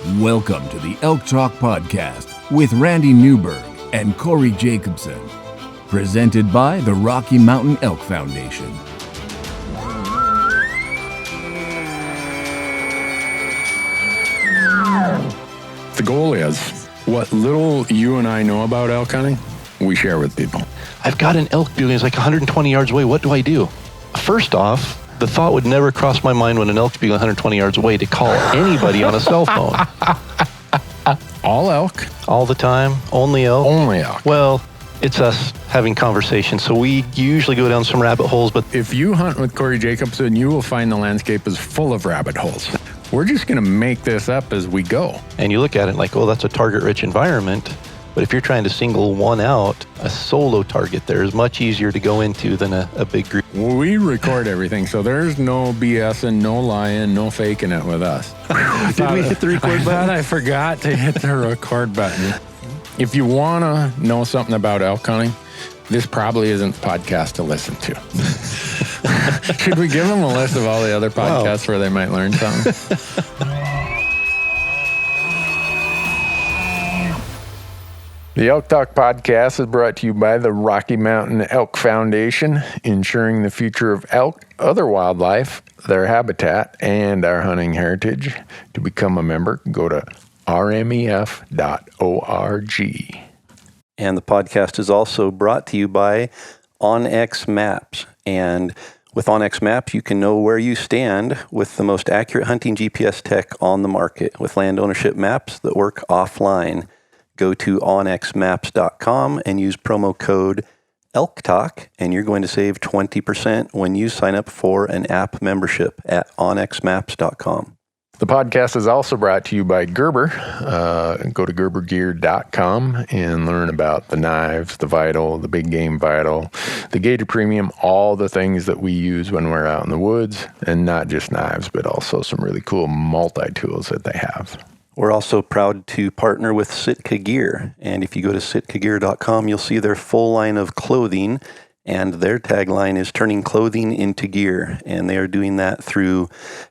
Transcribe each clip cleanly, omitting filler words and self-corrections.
Welcome to the Elk Talk Podcast with Randy Newberg and Corey Jacobson. Presented by the Rocky Mountain Elk Foundation. The goal is, what little you and I know about elk hunting, we share with people. I've got an elk bugle, it's like 120 yards away. What do I do? First off, the thought would never cross my mind when an elk's bugle 120 yards away to call anybody on a cell phone. All elk? All the time? Only elk? Only elk. Well, it's us having conversations, so we usually go down some rabbit holes, but if you hunt with Corey Jacobson, you will find the landscape is full of rabbit holes. We're just going to make this up as we go. And you look at it like, oh, that's a target-rich environment. But if you're trying to single one out, a solo target there is much easier to go into than a big group. We record everything, so there's no BSing, no lying, no faking it with us. Did we hit the record button? I forgot to hit the record button. If you want to know something about elk hunting, this probably isn't the podcast to listen to. Should we give them a list of all the other podcasts where they might learn something? The Elk Talk Podcast is brought to you by the Rocky Mountain Elk Foundation, ensuring the future of elk, other wildlife, their habitat, and our hunting heritage. To become a member, go to rmef.org. And the podcast is also brought to you by onX Maps. And with onX Maps, you can know where you stand with the most accurate hunting GPS tech on the market with land ownership maps that work offline. Go to onxmaps.com and use promo code ELKTALK, and you're going to save 20% when you sign up for an app membership at onxmaps.com. The podcast is also brought to you by Gerber. Go to gerbergear.com and learn about the knives, the Vital, the Big Game Vital, the Gator Premium, all the things that we use when we're out in the woods, and not just knives, but also some really cool multi-tools that they have. We're also proud to partner with Sitka Gear, and if you go to sitkagear.com, you'll see their full line of clothing, and their tagline is turning clothing into gear, and they are doing that through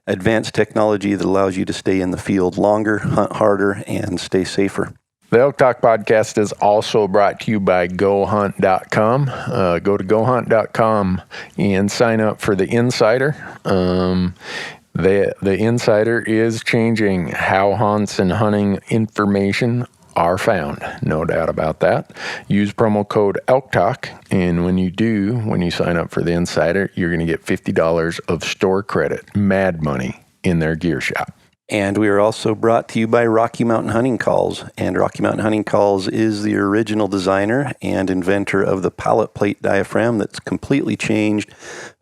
advanced technology that allows you to stay in the field longer, hunt harder, and stay safer. The Elk Talk Podcast is also brought to you by GoHunt.com. Go to GoHunt.com and sign up for the Insider. The Insider is changing how hunts and hunting information are found. No doubt about that. Use promo code ELKTALK, and when you sign up for the Insider, you're going to get $50 of store credit, mad money, in their gear shop. And we are also brought to you by Rocky Mountain Hunting Calls. And Rocky Mountain Hunting Calls is the original designer and inventor of the pallet plate diaphragm that's completely changed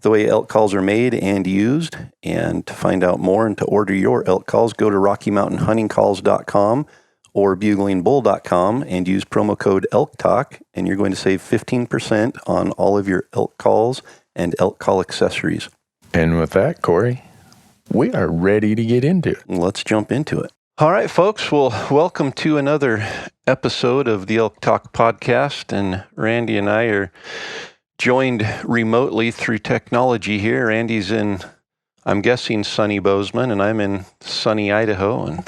the way elk calls are made and used. And to find out more and to order your elk calls, go to RockyMountainHuntingCalls.com or BuglingBull.com and use promo code ELKTALK, and you're going to save 15% on all of your elk calls and elk call accessories. And with that, Corey, we are ready to get into it. Let's jump into it. All right, folks. Well, welcome to another episode of the Elk Talk Podcast. And Randy and I are joined remotely through technology here. Randy's in, I'm guessing, sunny Bozeman, and I'm in sunny Idaho. And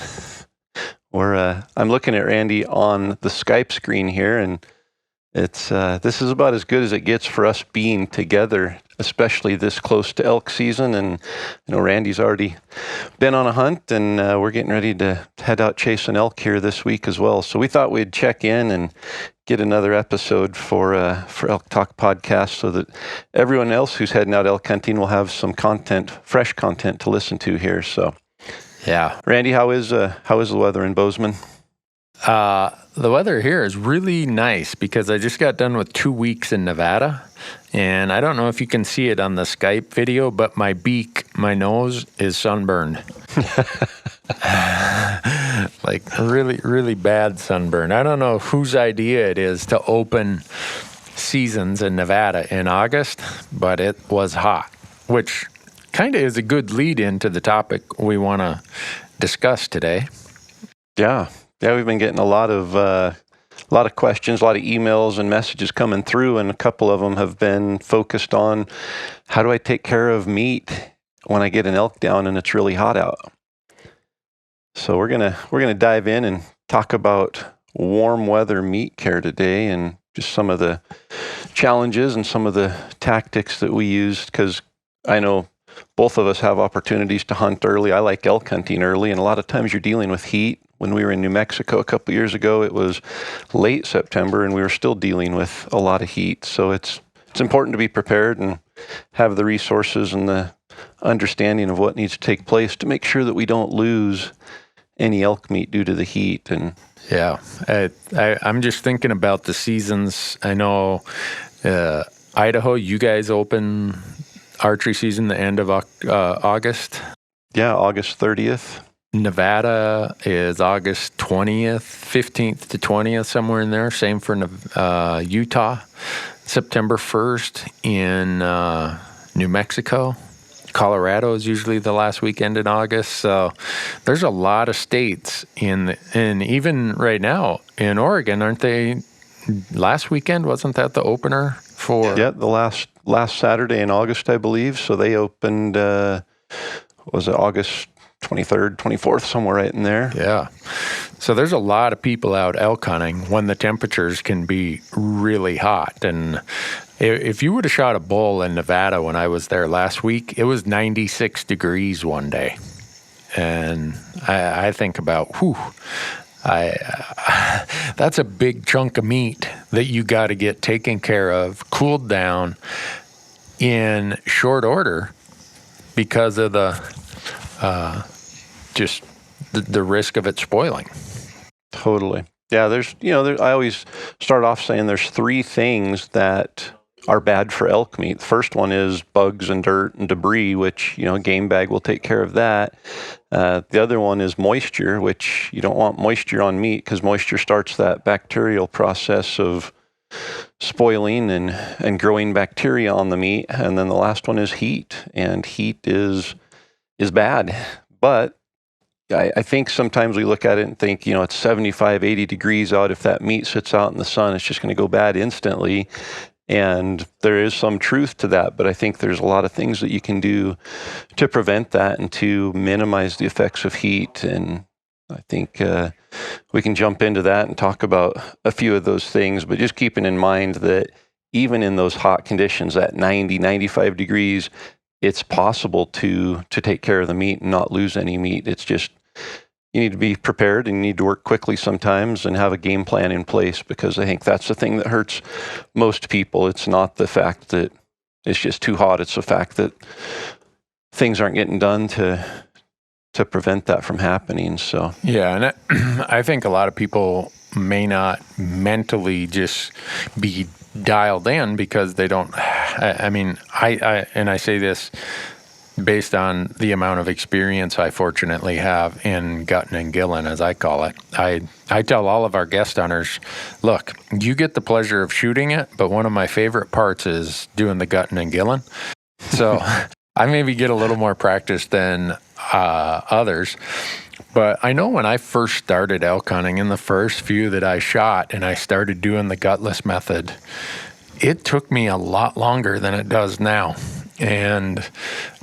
I'm looking at Randy on the Skype screen here, and it's this is about as good as it gets for us being together, especially this close to elk season. And Randy's already been on a hunt, and we're getting ready to head out chasing elk here this week as well. So we thought we'd check in and get another episode for Elk Talk Podcast, so that everyone else who's heading out elk hunting will have some content, fresh content to listen to here. So, yeah, Randy, how is the weather in Bozeman? The weather here is really nice because I just got done with 2 weeks in Nevada, and I don't know if you can see it on the Skype video, but my nose is sunburned. Like really, really bad sunburn. I don't know whose idea it is to open seasons in Nevada in August, but it was hot, which kind of is a good lead into the topic we want to discuss today. Yeah, we've been getting a lot of questions, a lot of emails and messages coming through, and a couple of them have been focused on how do I take care of meat when I get an elk down and it's really hot out. So we're gonna dive in and talk about warm weather meat care today, and just some of the challenges and some of the tactics that we used, because I know both of us have opportunities to hunt early. I like elk hunting early, and a lot of times you're dealing with heat. When we were in New Mexico a couple years ago, it was late September, and we were still dealing with a lot of heat. So it's important to be prepared and have the resources and the understanding of what needs to take place to make sure that we don't lose any elk meat due to the heat. And Yeah, I'm just thinking about the seasons. I know Idaho, you guys open archery season the end of August. yeah, August 30th. Nevada is August 20th, 15th to 20th, somewhere in there. Same for Utah, September 1st in New Mexico. Colorado is usually the last weekend in August. So there's a lot of states and even right now in Oregon, aren't they? Last weekend, wasn't that the opener for? Yeah, the last Saturday in August, I believe. So they opened, was it August 23rd, 24th, somewhere right in there. Yeah. So there's a lot of people out elk hunting when the temperatures can be really hot. And if you would have shot a bull in Nevada when I was there last week, it was 96 degrees one day. And I think about, that's a big chunk of meat that you got to get taken care of, cooled down in short order because of the just the risk of it spoiling. Totally. Yeah, I always start off saying there's three things that are bad for elk meat. The first one is bugs and dirt and debris, which, a game bag will take care of that. The other one is moisture, which you don't want moisture on meat because moisture starts that bacterial process of spoiling and growing bacteria on the meat. And then the last one is heat, and heat is bad. But I think sometimes we look at it and think, it's 75, 80 degrees out. If that meat sits out in the sun, it's just going to go bad instantly. And there is some truth to that, but I think there's a lot of things that you can do to prevent that and to minimize the effects of heat. And I think we can jump into that and talk about a few of those things, but just keeping in mind that even in those hot conditions at 90, 95 degrees, it's possible to take care of the meat and not lose any meat. It's just, you need to be prepared and you need to work quickly sometimes and have a game plan in place, because I think that's the thing that hurts most people. It's not the fact that it's just too hot. It's the fact that things aren't getting done to prevent that from happening. So yeah, and I think a lot of people may not mentally just be dialed in because they don't. I say this based on the amount of experience I fortunately have in gutting and gilling, as I call it. I tell all of our guest hunters, look, you get the pleasure of shooting it, but one of my favorite parts is doing the gutting and gilling. So I maybe get a little more practice than others. But I know when I first started elk hunting, in the first few that I shot and I started doing the gutless method, it took me a lot longer than it does now. And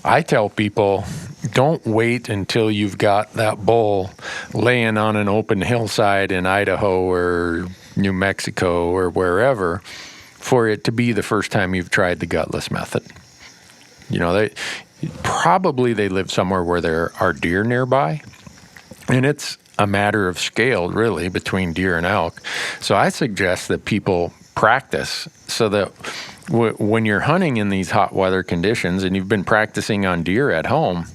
I tell people, don't wait until you've got that bull laying on an open hillside in Idaho or New Mexico or wherever for it to be the first time you've tried the gutless method. They live somewhere where there are deer nearby, and it's a matter of scale, really, between deer and elk. So I suggest that people practice so that when you're hunting in these hot weather conditions and you've been practicing on deer at home,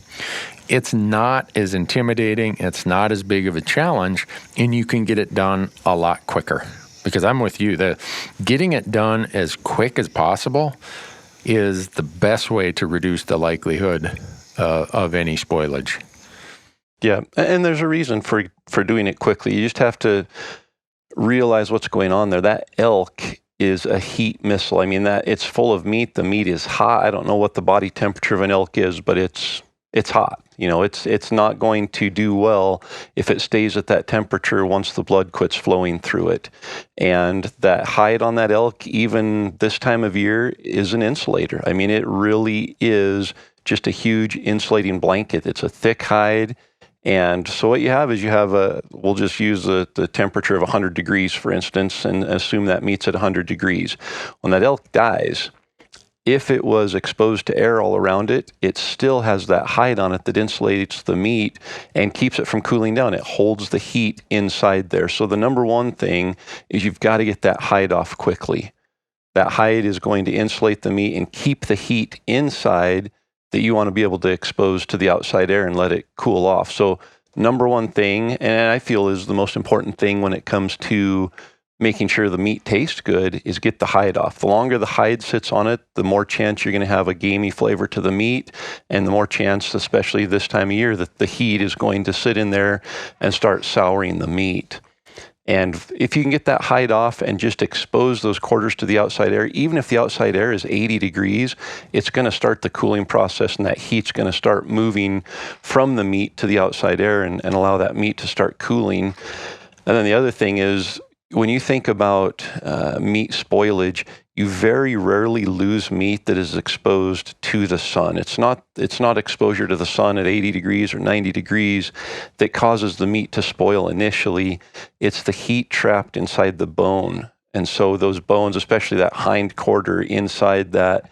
it's not as intimidating, it's not as big of a challenge, and you can get it done a lot quicker. Because I'm with you, getting it done as quick as possible is the best way to reduce the likelihood of any spoilage. Yeah, and there's a reason for doing it quickly. You just have to realize what's going on there. That elk is a heat missile. I mean, that it's full of meat. The meat is hot. I don't know what the body temperature of an elk is, but it's hot. It's not going to do well if it stays at that temperature once the blood quits flowing through it. And that hide on that elk, even this time of year, is an insulator. I mean, it really is just a huge insulating blanket. It's a thick hide. And so what you have is we'll just use the temperature of 100 degrees, for instance, and assume that meat's at 100 degrees. When that elk dies, if it was exposed to air all around it, it still has that hide on it that insulates the meat and keeps it from cooling down. It holds the heat inside there. So the number one thing is you've got to get that hide off quickly. That hide is going to insulate the meat and keep the heat inside that you want to be able to expose to the outside air and let it cool off. So number one thing, and I feel is the most important thing when it comes to making sure the meat tastes good, is get the hide off. The longer the hide sits on it, the more chance you're going to have a gamey flavor to the meat, and the more chance, especially this time of year, that the heat is going to sit in there and start souring the meat. And if you can get that hide off and just expose those quarters to the outside air, even if the outside air is 80 degrees, it's going to start the cooling process, and that heat's going to start moving from the meat to the outside air and allow that meat to start cooling. And then the other thing is, when you think about meat spoilage, you very rarely lose meat that is exposed to the sun. It's not exposure to the sun at 80 degrees or 90 degrees that causes the meat to spoil initially. It's the heat trapped inside the bone. And so those bones, especially that hind quarter inside that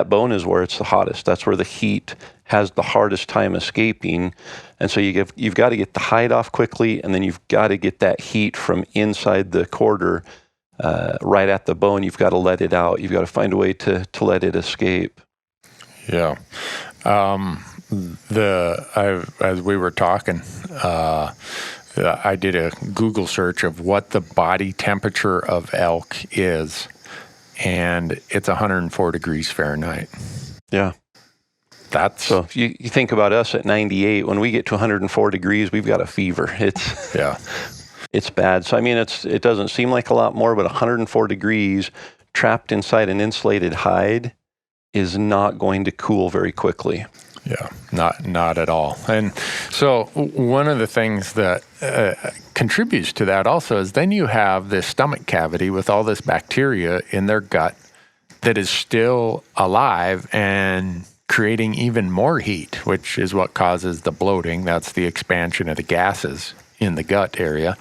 bone, is where it's the hottest. That's where the heat has the hardest time escaping. And so you've got to get the hide off quickly, and then you've got to get that heat from inside the quarter right at the bone. You've got to let it out. You've got to find a way to let it escape. Yeah. As we were talking, I did a Google search of what the body temperature of elk is, and it's 104 degrees Fahrenheit. Yeah. So you think about us at 98. When we get to 104 degrees, we've got a fever. It's bad. So I mean, it doesn't seem like a lot more, but 104 degrees trapped inside an insulated hide is not going to cool very quickly. Yeah, not at all. And so one of the things that contributes to that also is then you have this stomach cavity with all this bacteria in their gut that is still alive and creating even more heat, which is what causes the bloating. That's the expansion of the gases in the gut area.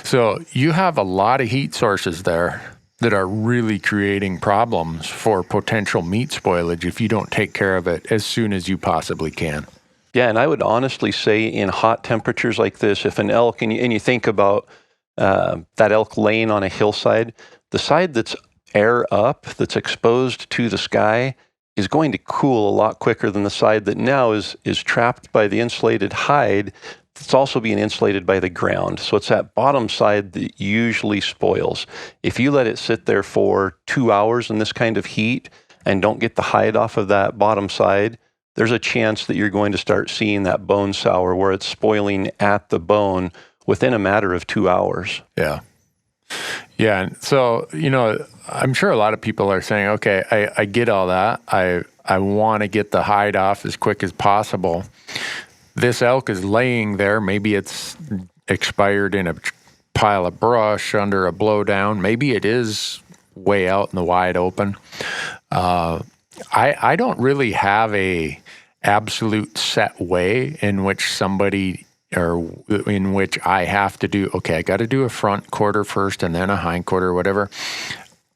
So you have a lot of heat sources there that are really creating problems for potential meat spoilage if you don't take care of it as soon as you possibly can. Yeah, and I would honestly say in hot temperatures like this, if an elk, and you think about that elk laying on a hillside, the side that's air up, that's exposed to the sky, is going to cool a lot quicker than the side that now is trapped by the insulated hide. It's also being insulated by the ground. So it's that bottom side that usually spoils. If you let it sit there for 2 hours in this kind of heat and don't get the hide off of that bottom side, there's a chance that you're going to start seeing that bone sour where it's spoiling at the bone within a matter of 2 hours. Yeah. Yeah. So, I'm sure a lot of people are saying, okay, I get all that. I want to get the hide off as quick as possible. This elk is laying there. Maybe it's expired in a pile of brush under a blowdown. Maybe it is way out in the wide open. I don't really have a absolute set way in which somebody or in which I have to do, okay, I got to do a front quarter first and then a hind quarter or whatever.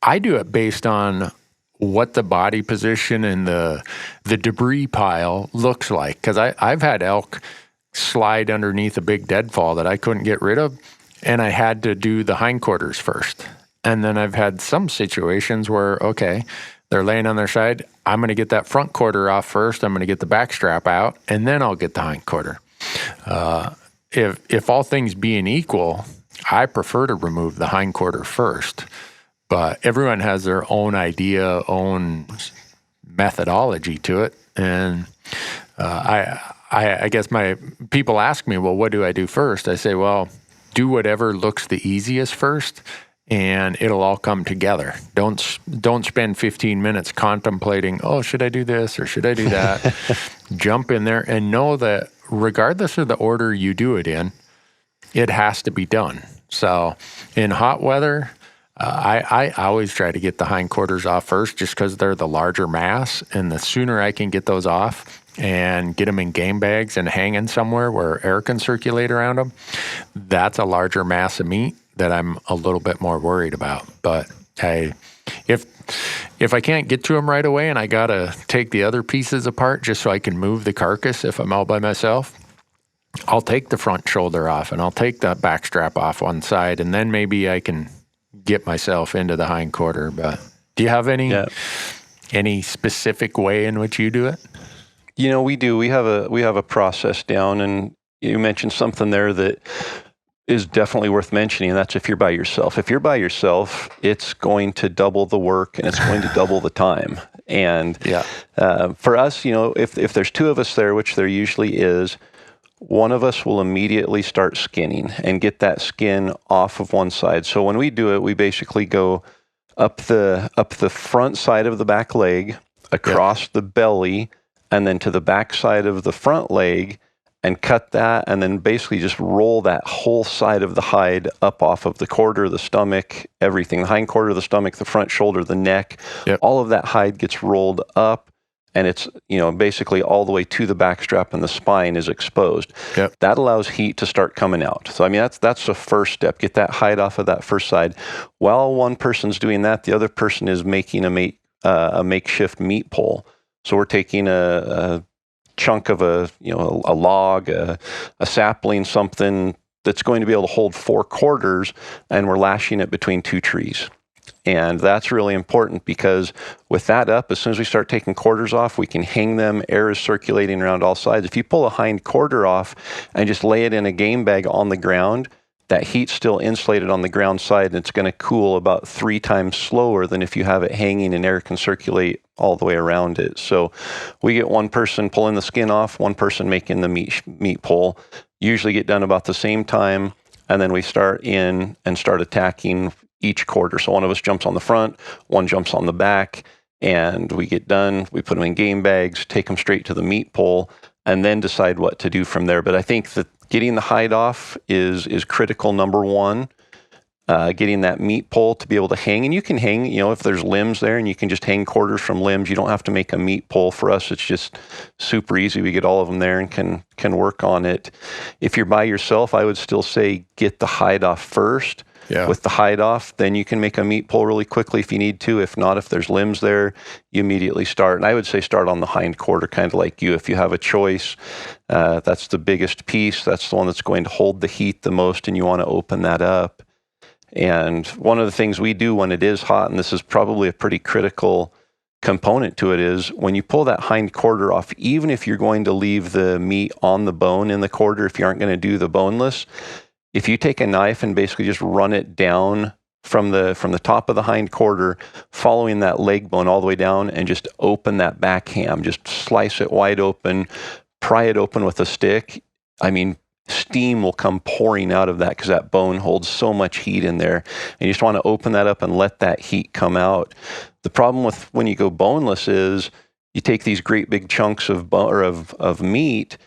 I do it based on what the body position and the debris pile looks like. Because I've had elk slide underneath a big deadfall that I couldn't get rid of, and I had to do the hindquarters first. And then I've had some situations where, okay, they're laying on their side. I'm going to get that front quarter off first. I'm going to get the back strap out, and then I'll get the hind quarter. If all things being equal, I prefer to remove the hind quarter first. But everyone has their own idea, own methodology to it. And I guess my people ask me, well, what do I do first? I say, well, do whatever looks the easiest first, and it'll all come together. Don't spend 15 minutes contemplating, oh, should I do this or should I do that? Jump in there and know that regardless of the order you do it in, it has to be done. So in hot weather, I always try to get the hindquarters off first just because they're the larger mass, and the sooner I can get those off, and get them in game bags and hanging somewhere where air can circulate around them, that's a larger mass of meat that I'm a little bit more worried about. But if I can't get to them right away and I got to take the other pieces apart just so I can move the carcass if I'm out by myself, I'll take the front shoulder off and I'll take the back strap off one side, and then maybe I can get myself into the hind quarter. But do you have any specific way in which you do it? We do. We have a process down, and you mentioned something there that is definitely worth mentioning, and that's if you're by yourself. If you're by yourself, it's going to double the work and it's going to double the time. And for us, if there's two of us there, which there usually is, one of us will immediately start skinning and get that skin off of one side. So when we do it, we basically go up the front side of the back leg, across the belly, and then to the back side of the front leg, and cut that, and then basically just roll that whole side of the hide up off of the quarter, the stomach, everything, the hind quarter, the stomach, the front shoulder, the neck. All of that hide gets rolled up, and it's basically all the way to the back strap, and the spine is exposed. That allows heat to start coming out. So that's the first step. Get that hide off of that first side. While one person's doing that, the other person is making a makeshift meat pole. So we're taking a chunk of a log, a sapling, something that's going to be able to hold 4 quarters, and we're lashing it between 2 trees. And that's really important, because with that up, as soon as we start taking quarters off, we can hang them. Air is circulating around all sides. If you pull a hind quarter off and just lay it in a game bag on the ground, that heat's still insulated on the ground side, and it's going to cool about 3 times slower than if you have it hanging and air can circulate all the way around it. So we get one person pulling the skin off, one person making the meat pole, usually get done about the same time, and then we start attacking each quarter. So one of us jumps on the front, one jumps on the back, and we get done. We put them in game bags, take them straight to the meat pole, and then decide what to do from there. But I think that getting the hide off is critical, number one. Getting that meat pole to be able to hang, and you can hang, if there's limbs there, and you can just hang quarters from limbs. You don't have to make a meat pole. For us, it's just super easy. We get all of them there and can work on it. If you're by yourself, I would still say get the hide off first. With the hide off, then you can make a meat pole really quickly if you need to. If not, if there's limbs there, you immediately start. And I would say start on the hind quarter, kind of like you. If you have a choice, that's the biggest piece. That's the one that's going to hold the heat the most, and you want to open that up. And one of the things we do when it is hot, and this is probably a pretty critical component to it, is when you pull that hind quarter off, even if you're going to leave the meat on the bone in the quarter, if you aren't going to do the boneless, if you take a knife and basically just run it down from the top of the hind quarter, following that leg bone all the way down, and just open that back ham, just slice it wide open, pry it open with a stick, steam will come pouring out of that, because that bone holds so much heat in there. And you just want to open that up and let that heat come out. The problem with when you go boneless is you take these great big chunks of meat,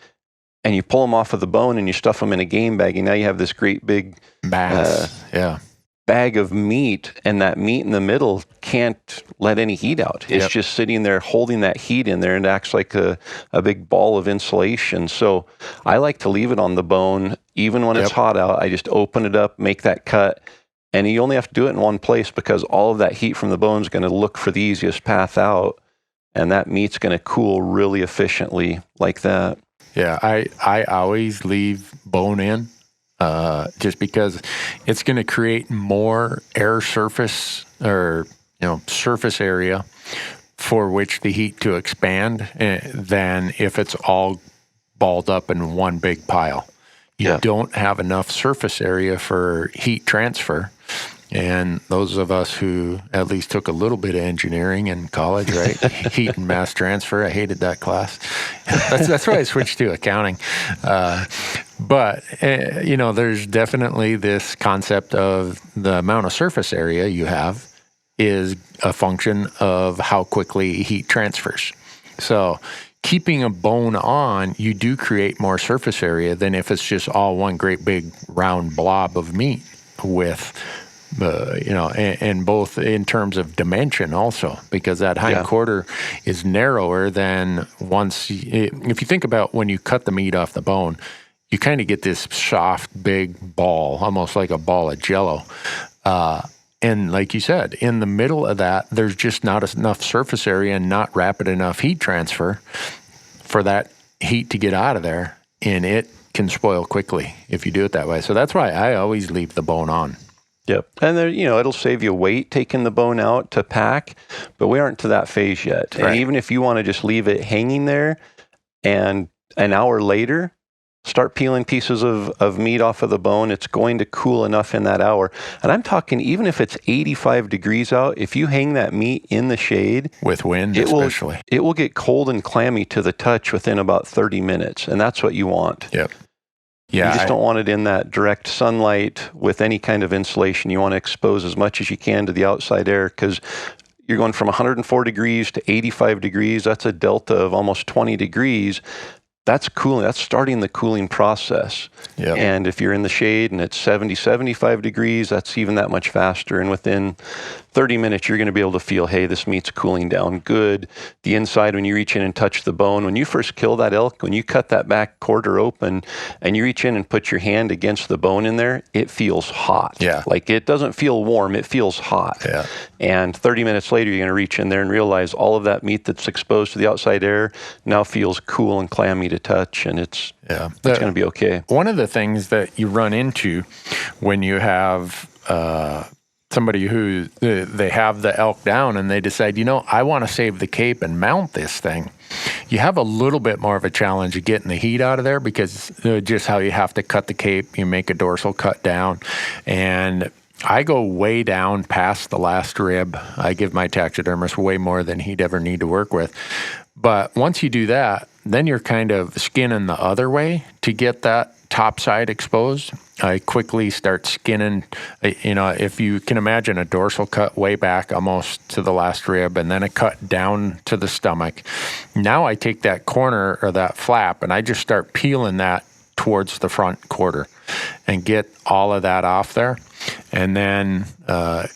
and you pull them off of the bone and you stuff them in a game bag, and now you have this great big bag of meat, and that meat in the middle can't let any heat out. It's just sitting there holding that heat in there, and it acts like a big ball of insulation. So I like to leave it on the bone, even when it's hot out. I just open it up, make that cut, and you only have to do it in one place, because all of that heat from the bone is going to look for the easiest path out, and that meat's going to cool really efficiently like that. Yeah, I always leave bone in, just because it's going to create more air surface, or surface area for which the heat to expand than if it's all balled up in one big pile. You don't have enough surface area for heat transfer. And those of us who at least took a little bit of engineering in college, right? Heat and mass transfer. I hated that class. That's why I switched to accounting. But there's definitely this concept of the amount of surface area you have is a function of how quickly heat transfers. So keeping a bone on, you do create more surface area than if it's just all one great big round blob of meat with and both in terms of dimension also, because that hind quarter is narrower than if you think about when you cut the meat off the bone, you kind of get this soft, big ball, almost like a ball of Jell-O. And like you said, in the middle of that, there's just not enough surface area and not rapid enough heat transfer for that heat to get out of there, and it can spoil quickly if you do it that way. So that's why I always leave the bone on. Yep. And then, it'll save you weight taking the bone out to pack, but we aren't to that phase yet. Right. And even if you want to just leave it hanging there and an hour later, start peeling pieces of meat off of the bone, it's going to cool enough in that hour. And I'm talking, even if it's 85 degrees out, if you hang that meat in the shade, with wind especially, it will get cold and clammy to the touch within about 30 minutes. And that's what you want. Yep. Yeah, you just don't want it in that direct sunlight with any kind of insulation. You want to expose as much as you can to the outside air, because you're going from 104 degrees to 85 degrees. That's a delta of almost 20 degrees. That's cooling. That's starting the cooling process. Yep. And if you're in the shade and it's 70, 75 degrees, that's even that much faster. And within 30 minutes, you're going to be able to feel, hey, this meat's cooling down good. The inside, when you reach in and touch the bone, when you first kill that elk, when you cut that back quarter open and you reach in and put your hand against the bone in there, it feels hot. Yeah. Like, it doesn't feel warm, it feels hot. Yeah. And 30 minutes later, you're going to reach in there and realize all of that meat that's exposed to the outside air now feels cool and clammy to touch, and it's going to be okay. One of the things that you run into when you have somebody who they have the elk down and they decide, I want to save the cape and mount this thing, you have a little bit more of a challenge of getting the heat out of there, because just how you have to cut the cape, you make a dorsal cut down, and I go way down past the last rib. I give my taxidermist way more than he'd ever need to work with. But once you do that, then you're kind of skinning the other way to get that top side exposed. I quickly start skinning, if you can imagine a dorsal cut way back almost to the last rib, and then a cut down to the stomach. Now I take that corner or that flap and I just start peeling that towards the front quarter and get all of that off there. And then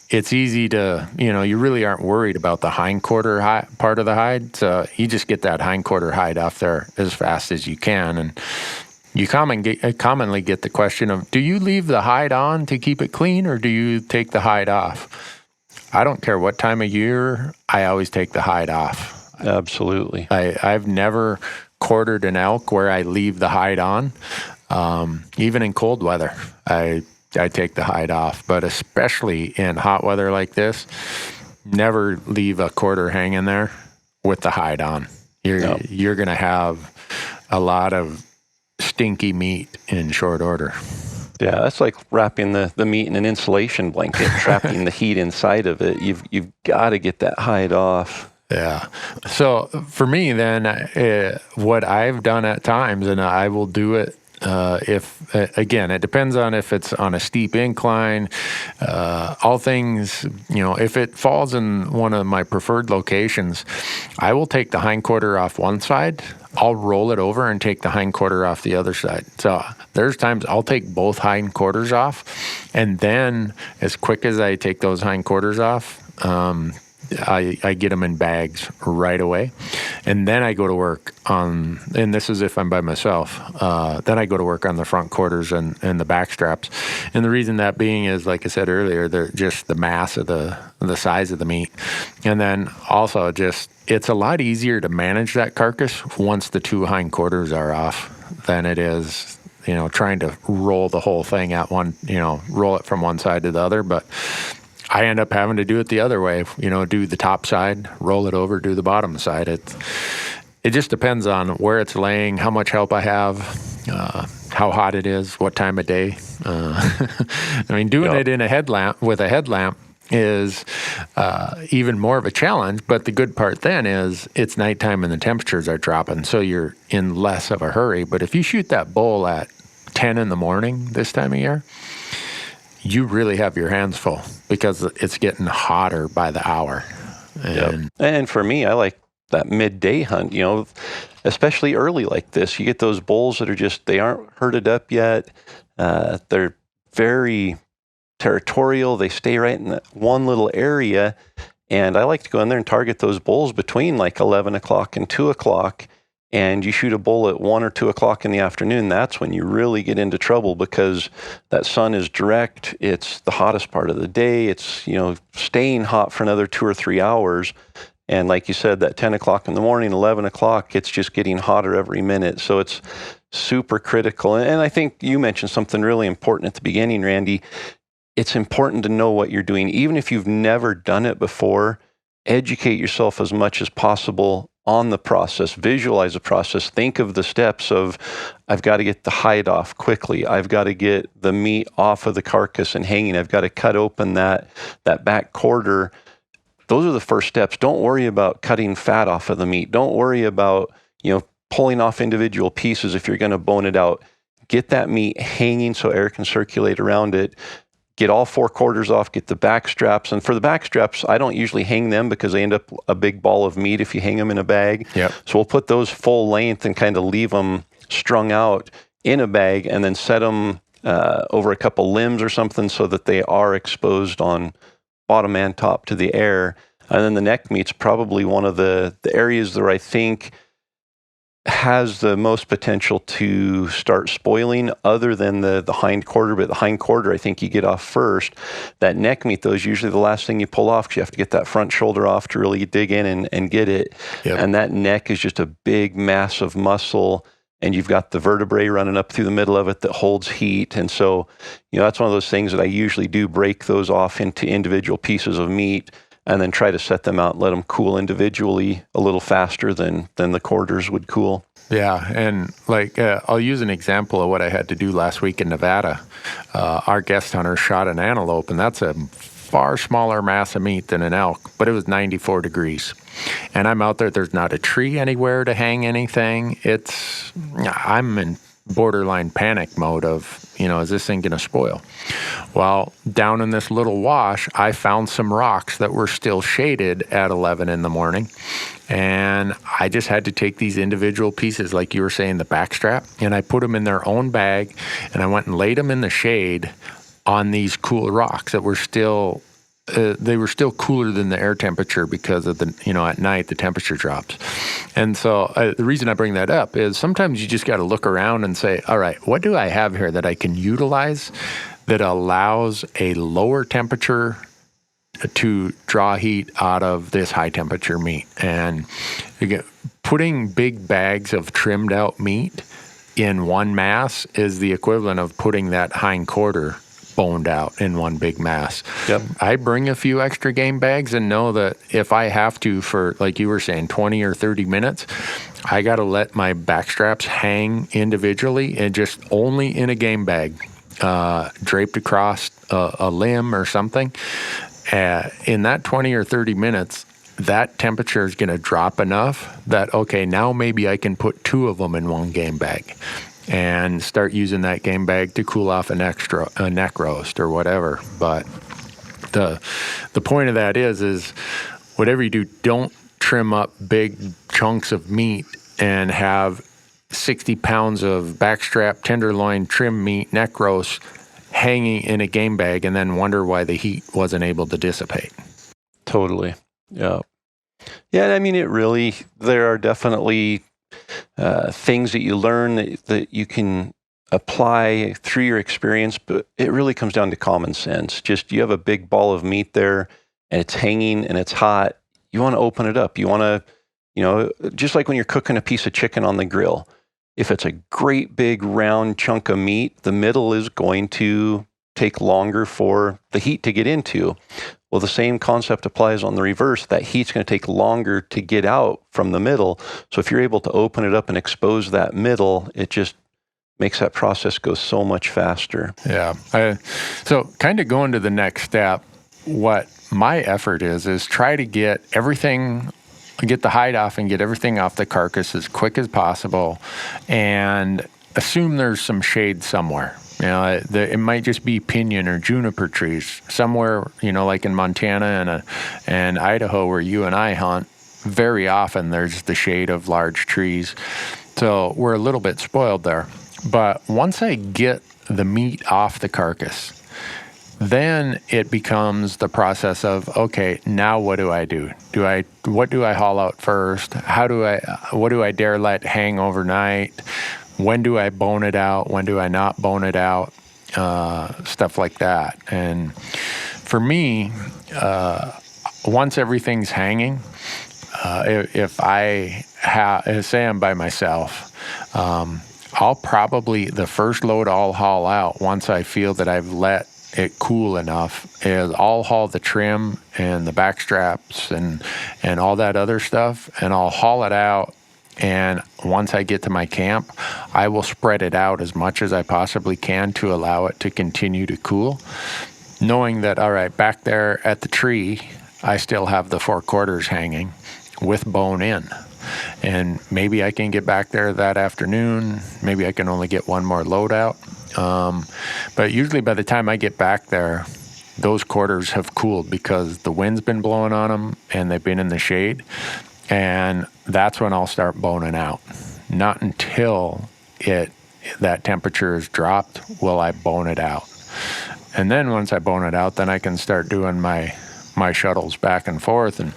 it's easy to, you really aren't worried about the hind quarter part of the hide. So you just get that hind quarter hide off there as fast as you can. And you commonly get the question of, do you leave the hide on to keep it clean, or do you take the hide off? I don't care what time of year, I always take the hide off. Absolutely. I've never quartered an elk where I leave the hide on. Even in cold weather, I take the hide off, but especially in hot weather like this, never leave a quarter hanging there with the hide on. You're going to have a lot of stinky meat in short order. Yeah, that's like wrapping the meat in an insulation blanket, trapping the heat inside of it. You've got to get that hide off. Yeah. So for me, then, what I've done at times, and I will do it if, again, it depends on if it's on a steep incline, all things, if it falls in one of my preferred locations, I will take the hind quarter off one side, I'll roll it over and take the hind quarter off the other side. So there's times I'll take both hind quarters off, and then as quick as I take those hind quarters off, I get them in bags right away. And then I go to work on, and this is if I'm by myself, then I go to work on the front quarters and the back straps. And the reason that being is, like I said earlier, they're just the mass of the size of the meat. And then also just, it's a lot easier to manage that carcass once the two hind quarters are off than it is, trying to roll the whole thing at one, roll it from one side to the other. But I end up having to do it the other way, do the top side, roll it over, do the bottom side. It just depends on where it's laying, how much help I have, how hot it is, what time of day. Doing it in a headlamp with a headlamp is even more of a challenge. But the good part then is it's nighttime and the temperatures are dropping, so you're in less of a hurry. But if you shoot that bull at 10 in the morning this time of year, you really have your hands full because it's getting hotter by the hour. And for me, I like that midday hunt, especially early like this. You get those bulls that are they aren't herded up yet. They're very territorial. They stay right in that one little area. And I like to go in there and target those bulls between like 11 o'clock and 2 o'clock. And you shoot a bull at 1 or 2 o'clock in the afternoon, that's when you really get into trouble, because that sun is direct. It's the hottest part of the day. It's, staying hot for another 2 or 3 hours. And like you said, that 10 o'clock in the morning, 11 o'clock, it's just getting hotter every minute. So it's super critical. And I think you mentioned something really important at the beginning, Randy. It's important to know what you're doing. Even if you've never done it before, educate yourself as much as possible on the process, visualize the process, think of the steps of, I've got to get the hide off quickly. I've got to get the meat off of the carcass and hanging. I've got to cut open that back quarter. Those are the first steps. Don't worry about cutting fat off of the meat. Don't worry about, pulling off individual pieces if you're going to bone it out. Get that meat hanging so air can circulate around it. Get all 4 quarters off, get the back straps. And for the back straps, I don't usually hang them because they end up a big ball of meat if you hang them in a bag. Yep. So we'll put those full length and kind of leave them strung out in a bag and then set them over a couple limbs or something so that they are exposed on bottom and top to the air. And then the neck meat's probably one of the areas that I think has the most potential to start spoiling, other than the hind quarter. But the hind quarter, I think you get off first. That neck meat, though, is usually the last thing you pull off, because you have to get that front shoulder off to really dig in and get it. Yep. And that neck is just a big mass of muscle, and you've got the vertebrae running up through the middle of it that holds heat. And so, that's one of those things that I usually do, break those off into individual pieces of meat and then try to set them out and let them cool individually a little faster than the quarters would cool. Yeah, and I'll use an example of what I had to do last week in Nevada. Our guest hunter shot an antelope, and that's a far smaller mass of meat than an elk, but it was 94 degrees. And I'm out there, there's not a tree anywhere to hang anything. I'm in borderline panic mode of, is this thing going to spoil? Well, down in this little wash, I found some rocks that were still shaded at 11 in the morning. And I just had to take these individual pieces, like you were saying, the backstrap, and I put them in their own bag, and I went and laid them in the shade on these cool rocks that were still, they were still cooler than the air temperature because of at night the temperature drops. And so the reason I bring that up is sometimes you just got to look around and say, all right, what do I have here that I can utilize that allows a lower temperature to draw heat out of this high temperature meat? And putting big bags of trimmed out meat in one mass is the equivalent of putting that hind quarter boned out in one big mass. Yep. I bring a few extra game bags and know that if I have to, for, like you were saying, 20 or 30 minutes, I got to let my back straps hang individually and just only in a game bag, draped across a limb or something. In that 20 or 30 minutes, that temperature is going to drop enough that, okay, now maybe I can put 2 of them in one game bag and start using that game bag to cool off a neck roast or whatever. But the point of that is whatever you do, don't trim up big chunks of meat and have 60 pounds of backstrap, tenderloin, trim meat, neck roast hanging in a game bag and then wonder why the heat wasn't able to dissipate. Totally. Yeah. Yeah, I mean, there are definitely things that you learn that you can apply through your experience, but it really comes down to common sense. Just, you have a big ball of meat there and it's hanging and it's hot. You want to open it up. You want to, just like when you're cooking a piece of chicken on the grill, if it's a great big round chunk of meat, the middle is going to take longer for the heat to get into. Well, the same concept applies on the reverse. That heat's going to take longer to get out from the middle. So if you're able to open it up and expose that middle, it just makes that process go so much faster. Yeah. So kind of going to the next step, what my effort is try to get the hide off and get everything off the carcass as quick as possible and assume there's some shade somewhere. It might just be pinyon or juniper trees somewhere, like in Montana and Idaho where you and I hunt. Very often there's the shade of large trees. So we're a little bit spoiled there. But once I get the meat off the carcass, Then it becomes the process of, okay, now what do I do? What do I haul out first? What do I dare let hang overnight? When do I bone it out? When do I not bone it out? Stuff like that. And for me, once everything's hanging, if say I'm by myself, I'll probably, the first load I'll haul out once I feel that I've let it cool enough is I'll haul the trim and the back straps and all that other stuff, and I'll haul it out. And once I get to my camp, I will spread it out as much as I possibly can to allow it to continue to cool, knowing that, all right, back there at the tree, I still have the 4/4 hanging with bone in. And maybe I can get back there that afternoon. Maybe I can only get one more load out. But usually by the time I get back there, those quarters have cooled because the wind's been blowing on them and they've been in the shade. And that's when I'll start boning out. Not until that temperature is dropped will I bone it out. And then once I bone it out, then I can start doing my shuttles back and forth. And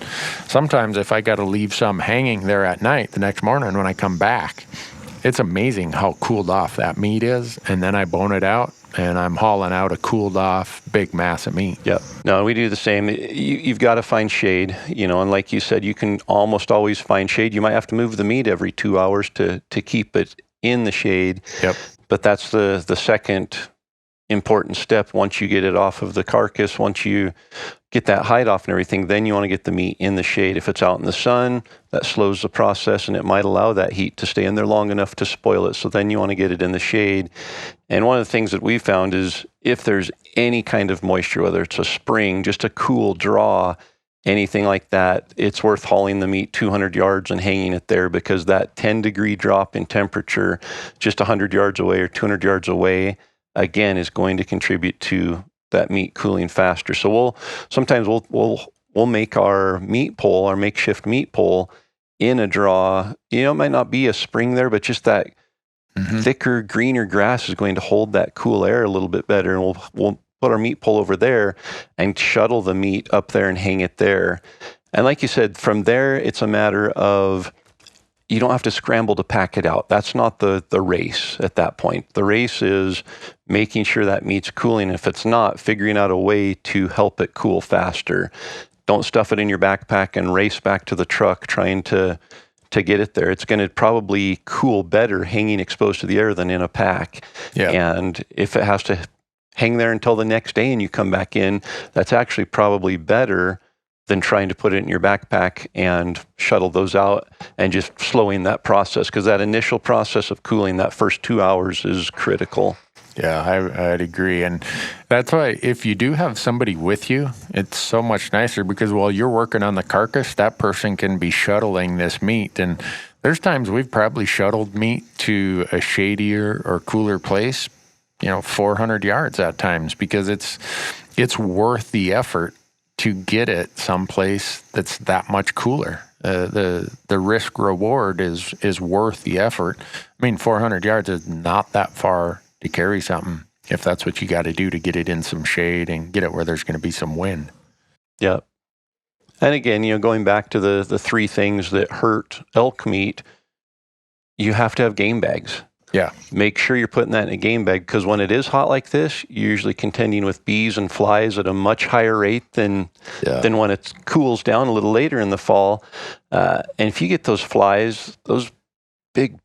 sometimes if I got to leave some hanging there at night, the next morning when I come back, it's amazing how cooled off that meat is. And then I bone it out and I'm hauling out a cooled off big mass of meat. Yep. No, we do the same. You've got to find shade, and like you said, you can almost always find shade. You might have to move the meat every 2 hours to keep it in the shade. Yep. But that's the second important step. Once you get it off of the carcass, once you get that hide off and everything, then you want to get the meat in the shade. If it's out in the sun, that slows the process and it might allow that heat to stay in there long enough to spoil it. So then you want to get it in the shade. And one of the things that we found is if there's any kind of moisture, whether it's a spring, just a cool draw, anything like that, it's worth hauling the meat 200 yards and hanging it there, because that 10-degree drop in temperature just 100 yards away or 200 yards away, again, is going to contribute to that meat cooling faster. So we'll make our meat pole, our makeshift meat pole, in a draw. It might not be a spring there, but just that thicker, greener grass is going to hold that cool air a little bit better. And we'll put our meat pole over there and shuttle the meat up there and hang it there. And like you said, from there, it's a matter of, you don't have to scramble to pack it out. That's not the race at that point. The race is making sure that meat's cooling. If it's not, figuring out a way to help it cool faster. Don't stuff it in your backpack and race back to the truck trying to get it there. It's going to probably cool better hanging exposed to the air than in a pack. Yeah. And if it has to hang there until the next day and you come back in, that's actually probably better than trying to put it in your backpack and shuttle those out and just slowing that process, because that initial process of cooling, that first 2 hours, is critical. Yeah, I'd agree. And that's why if you do have somebody with you, it's so much nicer, because while you're working on the carcass, that person can be shuttling this meat. And there's times we've probably shuttled meat to a shadier or cooler place, 400 yards at times, because it's worth the effort to get it someplace that's that much cooler. The risk reward is worth the effort. 400 yards is not that far to carry something if that's what you got to do to get it in some shade and get it where there's going to be some wind. Yeah. And again, going back to the three things that hurt elk meat, you have to have game bags. Yeah. Make sure you're putting that in a game bag, because when it is hot like this, you're usually contending with bees and flies at a much higher rate than when it cools down a little later in the fall. And if you get those flies, those big,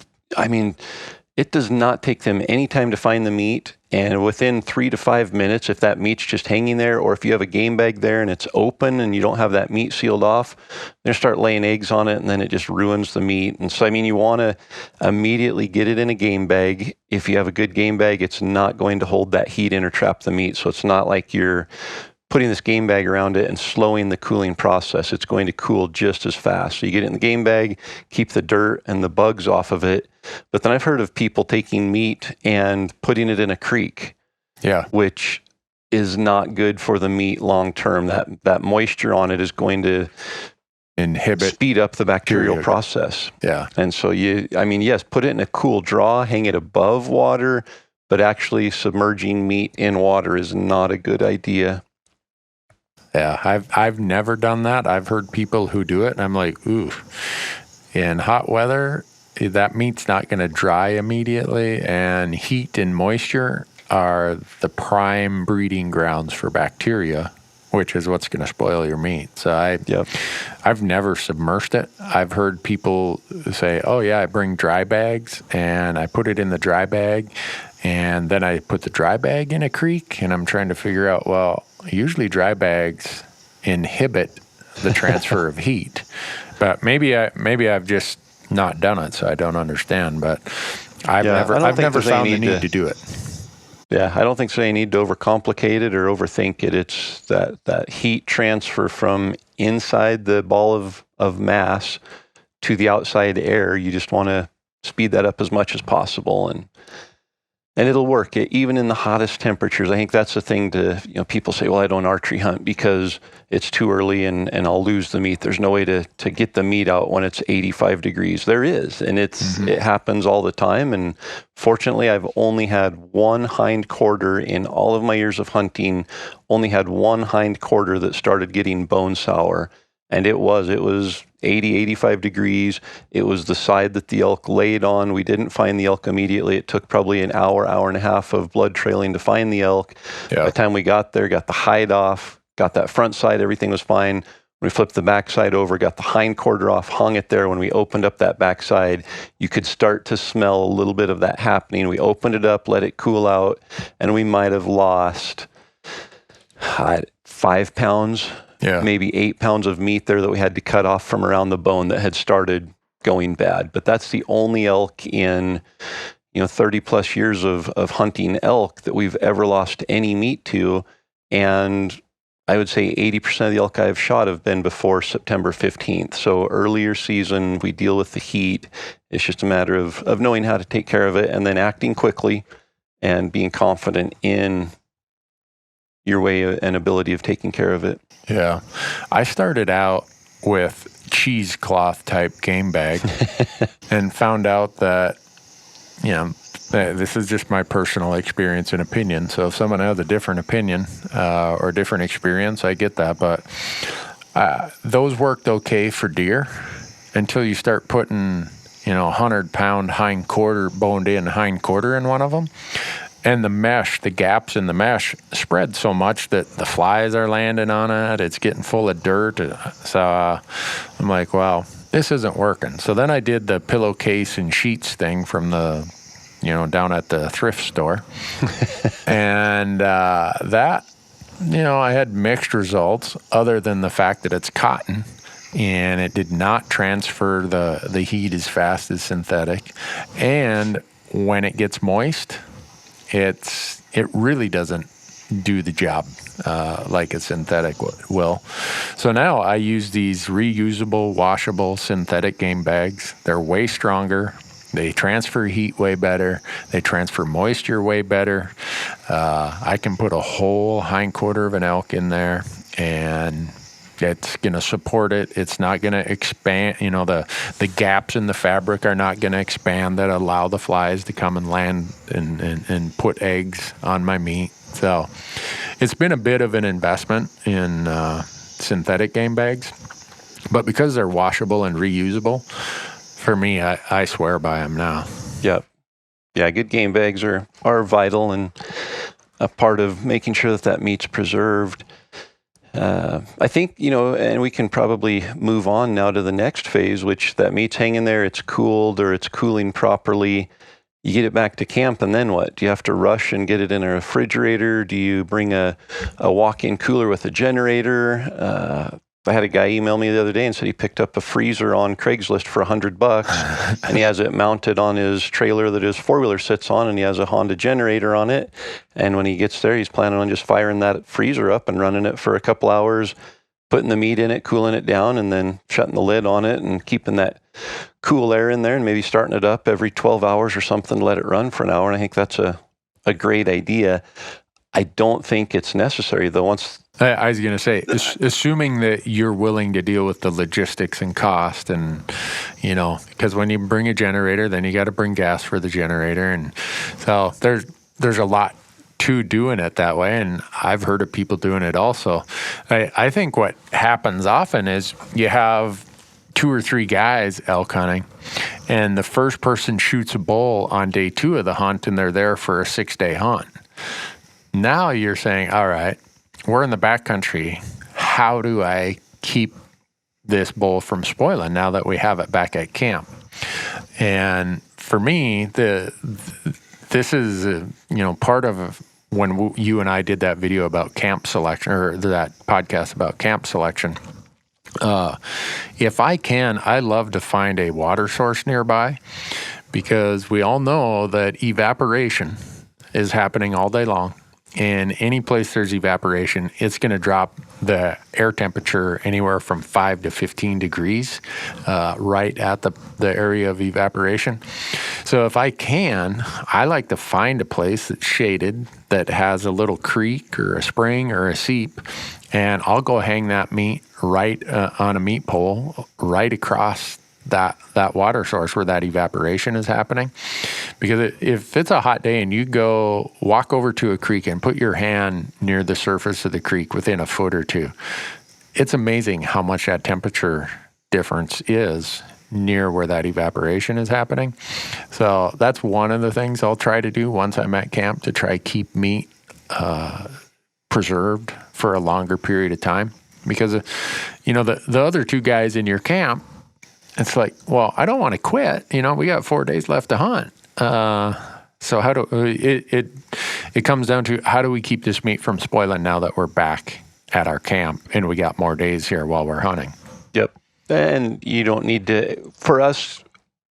it does not take them any time to find the meat. And within 3 to 5 minutes, if that meat's just hanging there, or if you have a game bag there and it's open and you don't have that meat sealed off, they'll start laying eggs on it, and then it just ruins the meat. And so, you want to immediately get it in a game bag. If you have a good game bag, it's not going to hold that heat in or trap the meat. So it's not like you're putting this game bag around it and slowing the cooling process. It's going to cool just as fast. So you get it in the game bag, keep the dirt and the bugs off of it. But then I've heard of people taking meat and putting it in a creek, which is not good for the meat long term. That moisture on it is going to speed up the bacterial process. Yeah. And so yes, put it in a cool draw, hang it above water, but actually submerging meat in water is not a good idea. Yeah, I've never done that. I've heard people who do it, and I'm like, ooh, in hot weather, that meat's not going to dry immediately, and heat and moisture are the prime breeding grounds for bacteria, which is what's going to spoil your meat. So I've never submersed it. I've heard people say, oh yeah, I bring dry bags and I put it in the dry bag, and then I put the dry bag in a creek, and I'm trying to figure out, well, usually dry bags inhibit the transfer of heat, but maybe I've just not done it, so I don't understand. But I've never found the need to do it. Yeah, I don't think so. You need to overcomplicate it or overthink it. It's that heat transfer from inside the ball of mass to the outside air. You just want to speed that up as much as possible, and it'll work even in the hottest temperatures. I think that's the thing people say, well, I don't archery hunt because it's too early and I'll lose the meat. There's no way to get the meat out when it's 85 degrees. There is, and it happens all the time. And fortunately, I've only had one hind quarter in all of my years of hunting, only had one hind quarter that started getting bone sour. And it was 80, 85 degrees. It was the side that the elk laid on. We didn't find the elk immediately. It took probably an hour and a half of blood trailing to find the elk. Yeah. By the time we got there, got the hide off, got that front side, everything was fine. We flipped the back side over, got the hind quarter off, hung it there. When we opened up that back side, you could start to smell a little bit of that happening. We opened it up, let it cool out, and we might have lost 5 pounds. Yeah. Maybe 8 pounds of meat there that we had to cut off from around the bone that had started going bad. But that's the only elk in 30 plus years of hunting elk that we've ever lost any meat to. And I would say 80% of the elk I've shot have been before September 15th. So earlier season, we deal with the heat. It's just a matter of knowing how to take care of it and then acting quickly and being confident in your way and ability of taking care of it. Yeah. I started out with cheesecloth type game bag and found out that, this is just my personal experience and opinion. So if someone has a different opinion or different experience, I get that. But those worked okay for deer until you start putting, 100-pound hind quarter, boned in hind quarter in one of them. And the gaps in the mesh spread so much that the flies are landing on it. It's getting full of dirt. So I'm like, well, this isn't working. So then I did the pillowcase and sheets thing from the, down at the thrift store. And that, I had mixed results other than the fact that it's cotton. And it did not transfer the heat as fast as synthetic. And when it gets moist, it really doesn't do the job like a synthetic will. So now I use these reusable, washable synthetic game bags. They're way stronger. They transfer heat way better. They transfer moisture way better. I can put a whole hind quarter of an elk in there, and it's going to support it. It's not going to expand. The gaps in the fabric are not going to expand that allow the flies to come and land and put eggs on my meat. So it's been a bit of an investment in synthetic game bags, but because they're washable and reusable, for me, I swear by them now. Yep. Yeah, good game bags are vital and a part of making sure that meat's preserved. I think, and we can probably move on now to the next phase, which that meat's hanging there, it's cooled or it's cooling properly. You get it back to camp, and then what? Do you have to rush and get it in a refrigerator? Do you bring a walk-in cooler with a generator? I had a guy email me the other day and said he picked up a freezer on Craigslist for $100, and he has it mounted on his trailer that his four-wheeler sits on, and he has a Honda generator on it. And when he gets there, he's planning on just firing that freezer up and running it for a couple hours, putting the meat in it, cooling it down, and then shutting the lid on it and keeping that cool air in there, and maybe starting it up every 12 hours or something to let it run for an hour. And I think that's a great idea. I don't think it's necessary, though. I was going to say, assuming that you're willing to deal with the logistics and cost, and, because when you bring a generator, then you got to bring gas for the generator. And so there's there's a lot to doing it that way, and I've heard of people doing it also. I think what happens often is you have 2 or 3 guys elk hunting, and the first person shoots a bull on day 2 of the hunt, and they're there for a 6-day hunt. Now you're saying, all right, we're in the backcountry. How do I keep this bull from spoiling now that we have it back at camp? And for me, this is part of when you and I did that video about camp selection, or that podcast about camp selection. If I can, I love to find a water source nearby, because we all know that evaporation is happening all day long. And any place there's evaporation, it's going to drop the air temperature anywhere from 5 to 15 degrees right at the area of evaporation. So if I can, I like to find a place that's shaded, that has a little creek or a spring or a seep, and I'll go hang that meat right on a meat pole right across that water source where that evaporation is happening. Because if it's a hot day and you go walk over to a creek and put your hand near the surface of the creek within a foot or 2, it's amazing how much that temperature difference is near where that evaporation is happening. So that's one of the things I'll try to do once I'm at camp, to try keep meat preserved for a longer period of time. Because the other 2 guys in your camp, it's like, well, I don't want to quit. We got 4 days left to hunt. So how do it comes down to, how do we keep this meat from spoiling now that we're back at our camp and we got more days here while we're hunting? Yep. And you don't need to, for us,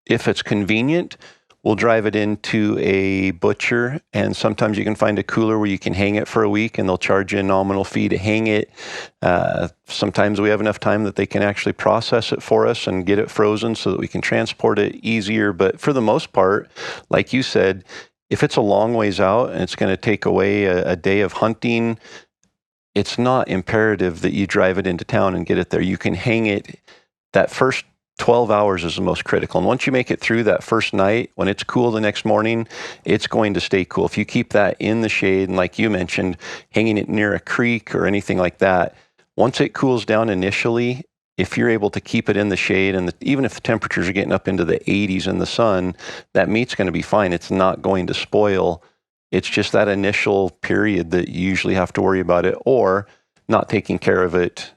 if it's convenient, we'll drive it into a butcher, and sometimes you can find a cooler where you can hang it for a week and they'll charge you a nominal fee to hang it. Sometimes we have enough time that they can actually process it for us and get it frozen so that we can transport it easier. But for the most part, like you said, if it's a long ways out and it's going to take away a day of hunting, it's not imperative that you drive it into town and get it there. You can hang it. That first 12 hours is the most critical. And once you make it through that first night, when it's cool the next morning, it's going to stay cool. If you keep that in the shade, and like you mentioned, hanging it near a creek or anything like that, once it cools down initially, if you're able to keep it in the shade, and even if the temperatures are getting up into the 80s in the sun, that meat's going to be fine. It's not going to spoil. It's just that initial period that you usually have to worry about it, or not taking care of it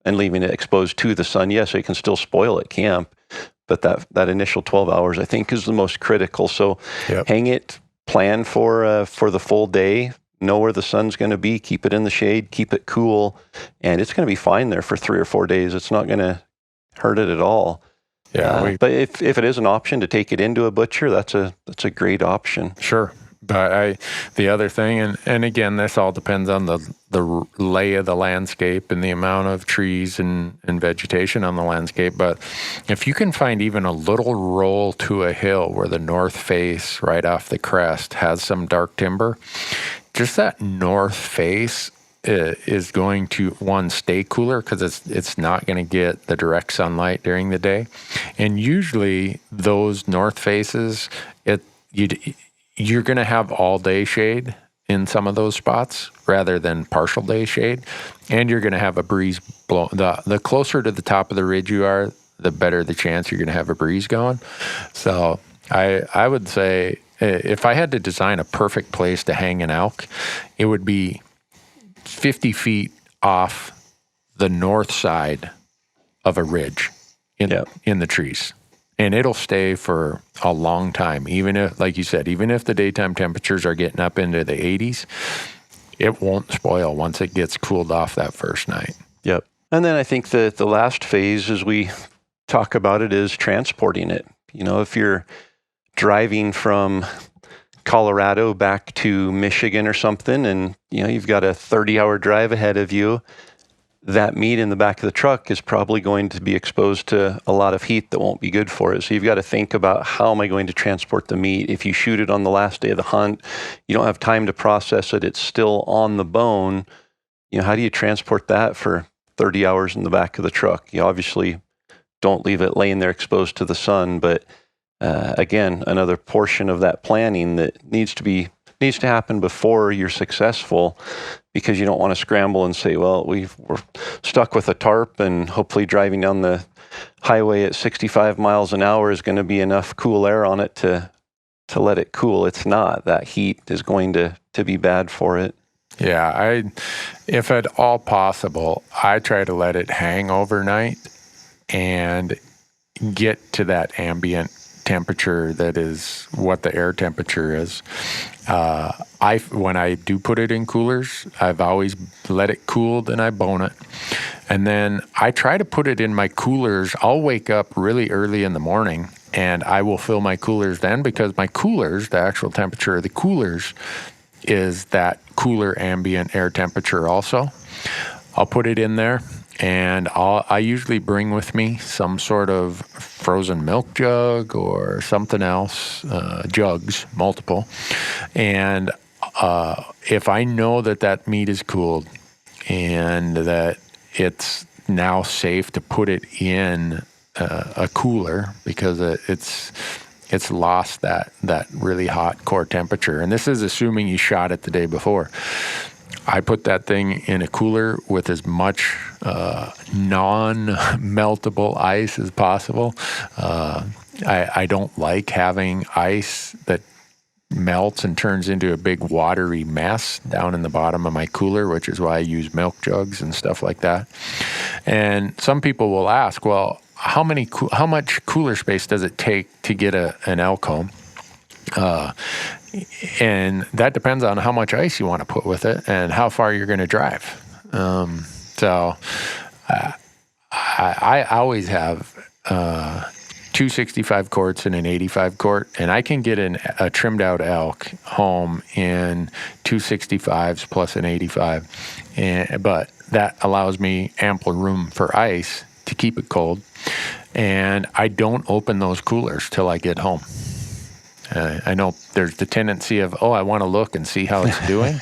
and leaving it exposed to the sun. Yes, it can still spoil at camp, but that initial 12 hours, I think, is the most critical. So hang it, plan for the full day, know where the sun's going to be, keep it in the shade, keep it cool, and it's going to be fine there for 3 or 4 days. It's not going to hurt it at all. Yeah, but if it is an option to take it into a butcher, that's a great option. Sure. But the other thing, and again, this all depends on the lay of the landscape and the amount of trees and vegetation on the landscape. But if you can find even a little roll to a hill where the north face right off the crest has some dark timber, just that north face is going to, one, stay cooler because it's not going to get the direct sunlight during the day. And usually those north faces, you're going to have all day shade in some of those spots rather than partial day shade. And you're going to have a breeze blow. The closer to the top of the ridge you are, the better the chance you're going to have a breeze going. So I would say if I had to design a perfect place to hang an elk, it would be 50 feet off the north side of a ridge in the trees. And it'll stay for a long time. Even if, like you said, even if the daytime temperatures are getting up into the 80s, it won't spoil once it gets cooled off that first night. Yep. And then I think that the last phase, as we talk about it, is transporting it. If you're driving from Colorado back to Michigan or something, and you've got a 30-hour drive ahead of you, that meat in the back of the truck is probably going to be exposed to a lot of heat that won't be good for it. So you've got to think about, how am I going to transport the meat? If you shoot it on the last day of the hunt, you don't have time to process it. It's still on the bone. How do you transport that for 30 hours in the back of the truck? You obviously don't leave it laying there exposed to the sun, but again, another portion of that planning that needs to be needs to happen before you're successful, because you don't want to scramble and say, well, we're stuck with a tarp and hopefully driving down the highway at 65 miles an hour is going to be enough cool air on it to let it cool. It's not. That heat is going to be bad for it. Yeah, if at all possible, I try to let it hang overnight and get to that ambient temperature that is what the air temperature is. When I do put it in coolers, I've always let it cool, then I bone it. And then I try to put it in my coolers. I'll wake up really early in the morning and I will fill my coolers then, because my coolers, the actual temperature of the coolers, is that cooler ambient air temperature also. I'll put it in there, and I usually bring with me some sort of frozen milk jug or something else, jugs, multiple. And if I know that meat is cooled and that it's now safe to put it in a cooler, because it's lost that really hot core temperature. And this is assuming you shot it the day before. I put that thing in a cooler with as much non-meltable ice as possible. I don't like having ice that melts and turns into a big watery mess down in the bottom of my cooler, which is why I use milk jugs and stuff like that. And some people will ask, well, how much cooler space does it take to get an elk home? And that depends on how much ice you want to put with it and how far you're going to drive. So I always have 265 quarts and an 85 quart, and I can get a trimmed out elk home in 265s plus an 85. But that allows me ample room for ice to keep it cold. And I don't open those coolers till I get home. I know there's the tendency of, I want to look and see how it's doing.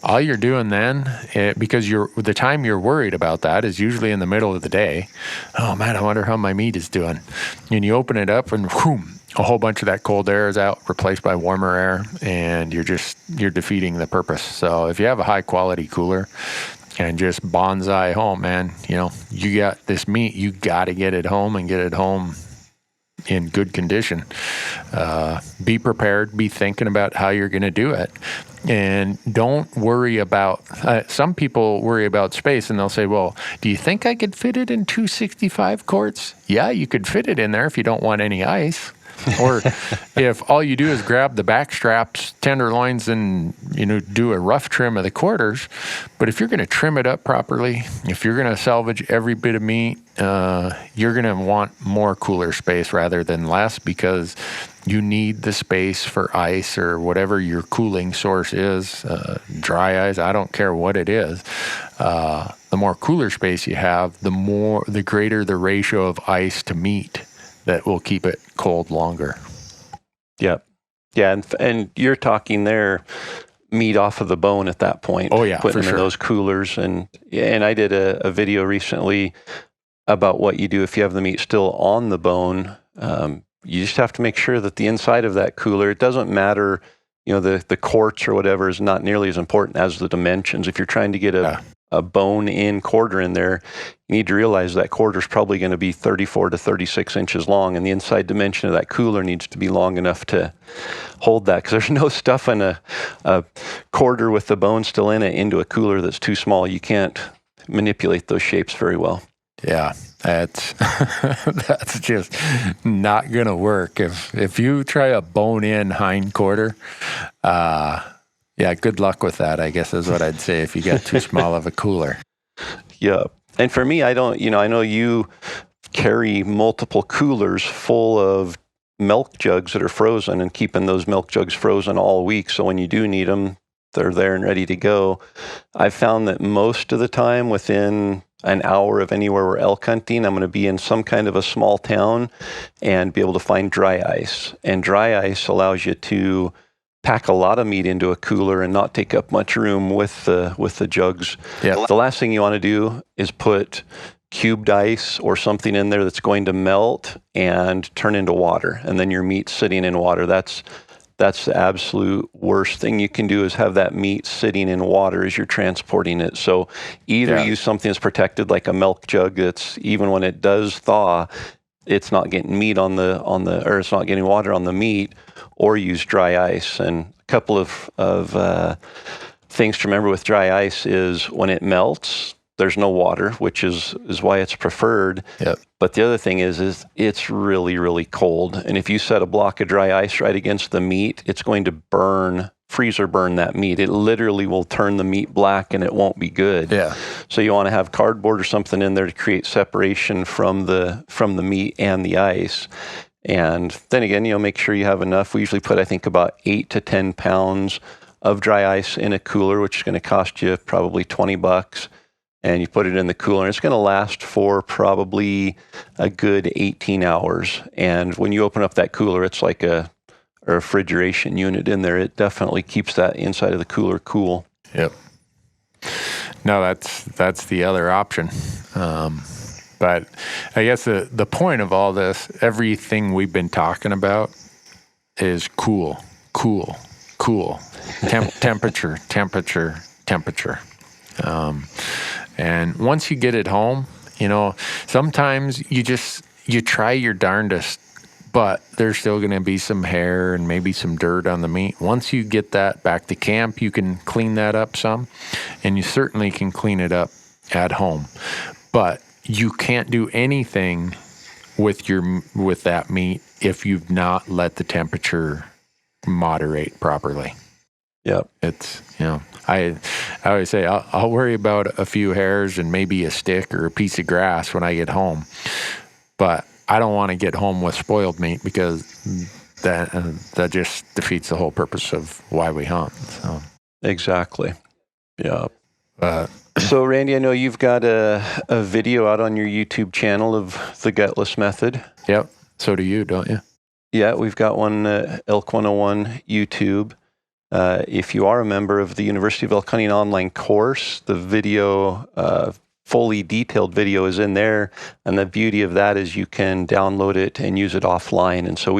All you're doing then, because the time you're worried about that is usually in the middle of the day. Oh man, I wonder how my meat is doing. And you open it up and whoom, a whole bunch of that cold air is out, replaced by warmer air, and you're defeating the purpose. So if you have a high quality cooler and just bonsai home, man, you got this meat, you got to get it home and get it home in good condition. Be prepared, be thinking about how you're going to do it. And don't worry about, some people worry about space and they'll say, well, do you think I could fit it in 265 quarts? Yeah, you could fit it in there if you don't want any ice. Or if all you do is grab the back straps, tenderloins, and do a rough trim of the quarters. But if you're going to trim it up properly, if you're going to salvage every bit of meat, you're going to want more cooler space rather than less, because you need the space for ice or whatever your cooling source is. Dry ice, I don't care what it is. The more cooler space you have, the greater the ratio of ice to meat that will keep it cold longer. Yeah. Yeah. And you're talking there meat off of the bone at that point. Oh, yeah, putting for them sure. in those coolers. And I did a video recently about what you do if you have the meat still on the bone. You just have to make sure that the inside of that cooler, it doesn't matter, the quarts or whatever is not nearly as important as the dimensions. If you're trying to get a bone-in quarter in there, you need to realize that quarter is probably going to be 34 to 36 inches long, and the inside dimension of that cooler needs to be long enough to hold that, because there's no stuffing a quarter with the bone still in it into a cooler that's too small. You can't manipulate those shapes very well. Yeah, that's just not going to work. If you try a bone-in hind quarter, yeah, good luck with that, I guess is what I'd say if you got too small of a cooler. Yeah. And for me, I don't, I know you carry multiple coolers full of milk jugs that are frozen, and keeping those milk jugs frozen all week. So when you do need them, they're there and ready to go. I've found that most of the time, within an hour of anywhere we're elk hunting, I'm going to be in some kind of a small town and be able to find dry ice. And dry ice allows you to pack a lot of meat into a cooler and not take up much room with the jugs. Yeah. The last thing you want to do is put cubed ice or something in there that's going to melt and turn into water, and then your meat's sitting in water. That's That's the absolute worst thing you can do, is have that meat sitting in water as you're transporting it. So either use something that's protected, like a milk jug, that's even when it does thaw, it's not getting meat on the or it's not getting water on the meat, or use dry ice. And a couple of things to remember with dry ice is when it melts, there's no water, which is why it's preferred. Yep. But the other thing is it's really, really cold. And if you set a block of dry ice right against the meat, it's going to freezer burn that meat. It literally will turn the meat black, and it won't be good. Yeah. So you want to have cardboard or something in there to create separation from the meat and the ice. And then again, make sure you have enough. We usually put, I think, about 8 to 10 pounds of dry ice in a cooler, which is going to cost you probably $20. And you put it in the cooler, and it's going to last for probably a good 18 hours. And when you open up that cooler, it's like a refrigeration unit in there. It definitely keeps that inside of the cooler cool. Yep. No, that's the other option. But I guess the point of all this, everything we've been talking about, is cool. Temperature. And once you get it home, sometimes you try your darndest, but there's still going to be some hair and maybe some dirt on the meat. Once you get that back to camp, you can clean that up some, and you certainly can clean it up at home. But you can't do anything with that meat if you've not let the temperature moderate properly. Yep. It's, I always say I'll worry about a few hairs and maybe a stick or a piece of grass when I get home, but I don't want to get home with spoiled meat, because that just defeats the whole purpose of why we hunt. So. Exactly. Yeah. So Randy, I know you've got a video out on your YouTube channel of the Gutless method. Yep. So do you, don't you? Yeah, we've got one, Elk 101 YouTube. If you are a member of the University of Elk Hunting online course, the video, fully detailed video, is in there. And the beauty of that is you can download it and use it offline. And so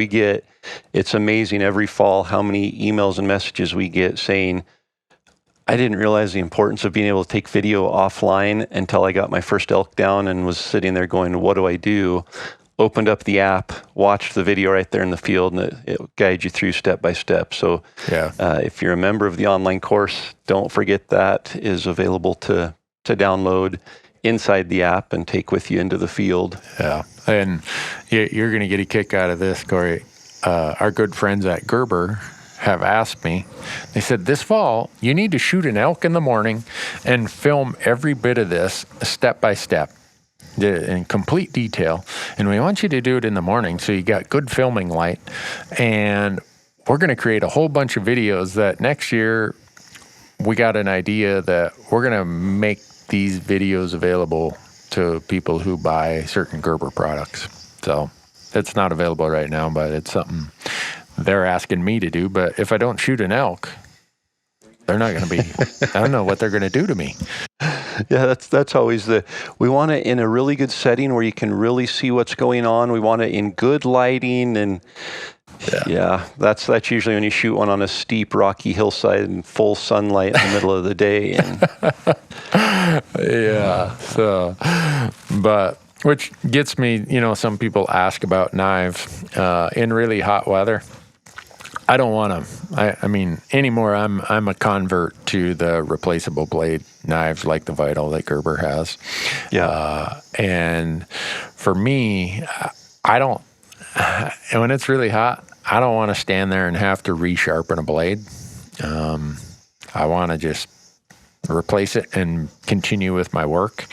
it's amazing every fall how many emails and messages we get saying, I didn't realize the importance of being able to take video offline until I got my first elk down and was sitting there going, what do I do? Opened up the app, watched the video right there in the field, and it guides you through step by step. So if you're a member of the online course, don't forget that is available to download inside the app and take with you into the field. Yeah, and you're going to get a kick out of this, Corey. Our good friends at Gerber have asked me, they said, this fall, you need to shoot an elk in the morning and film every bit of this step by step, in complete detail, and we want you to do it in the morning so you got good filming light, and we're going to create a whole bunch of videos that next year we got an idea that we're going to make these videos available to people who buy certain Gerber products. So it's not available right now, but it's something they're asking me to do. But if I don't shoot an elk, they're not going to be, I don't know what they're going to do to me. Yeah, that's always we want it in a really good setting where you can really see what's going on. We want it in good lighting, and that's usually when you shoot one on a steep, rocky hillside in full sunlight in the middle of the day. And but which gets me, some people ask about knives in really hot weather. I don't want to. I mean, anymore. I'm a convert to the replaceable blade knives like the Vital that Gerber has. Yeah. And for me, I don't. And when it's really hot, I don't want to stand there and have to resharpen a blade. I want to just replace it and continue with my work.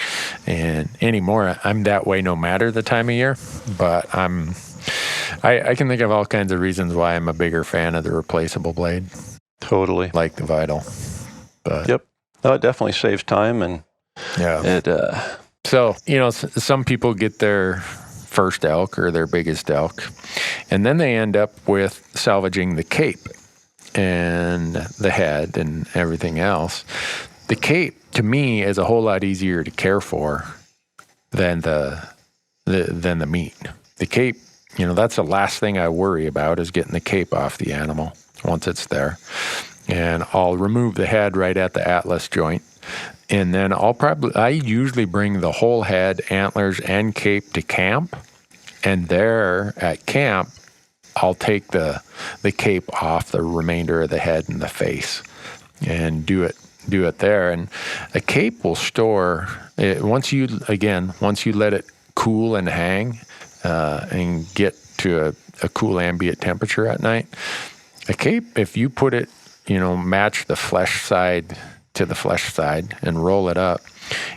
And anymore, I'm that way no matter the time of year. But I can think of all kinds of reasons why I'm a bigger fan of the replaceable blade. Totally. Like the Vital. But yep. No, it definitely saves time. And so, some people get their first elk or their biggest elk, and then they end up with salvaging the cape and the head and everything else. The cape, to me, is a whole lot easier to care for than the meat. The cape, that's the last thing I worry about, is getting the cape off the animal. once it's there. And I'll remove the head right at the atlas joint. And then I usually bring the whole head, antlers, and cape to camp. And there at camp, I'll take the cape off the remainder of the head and the face and do it there. And a cape will store, once you let it cool and hang and get to a cool ambient temperature at night, a cape, if you put it, match the flesh side to the flesh side and roll it up,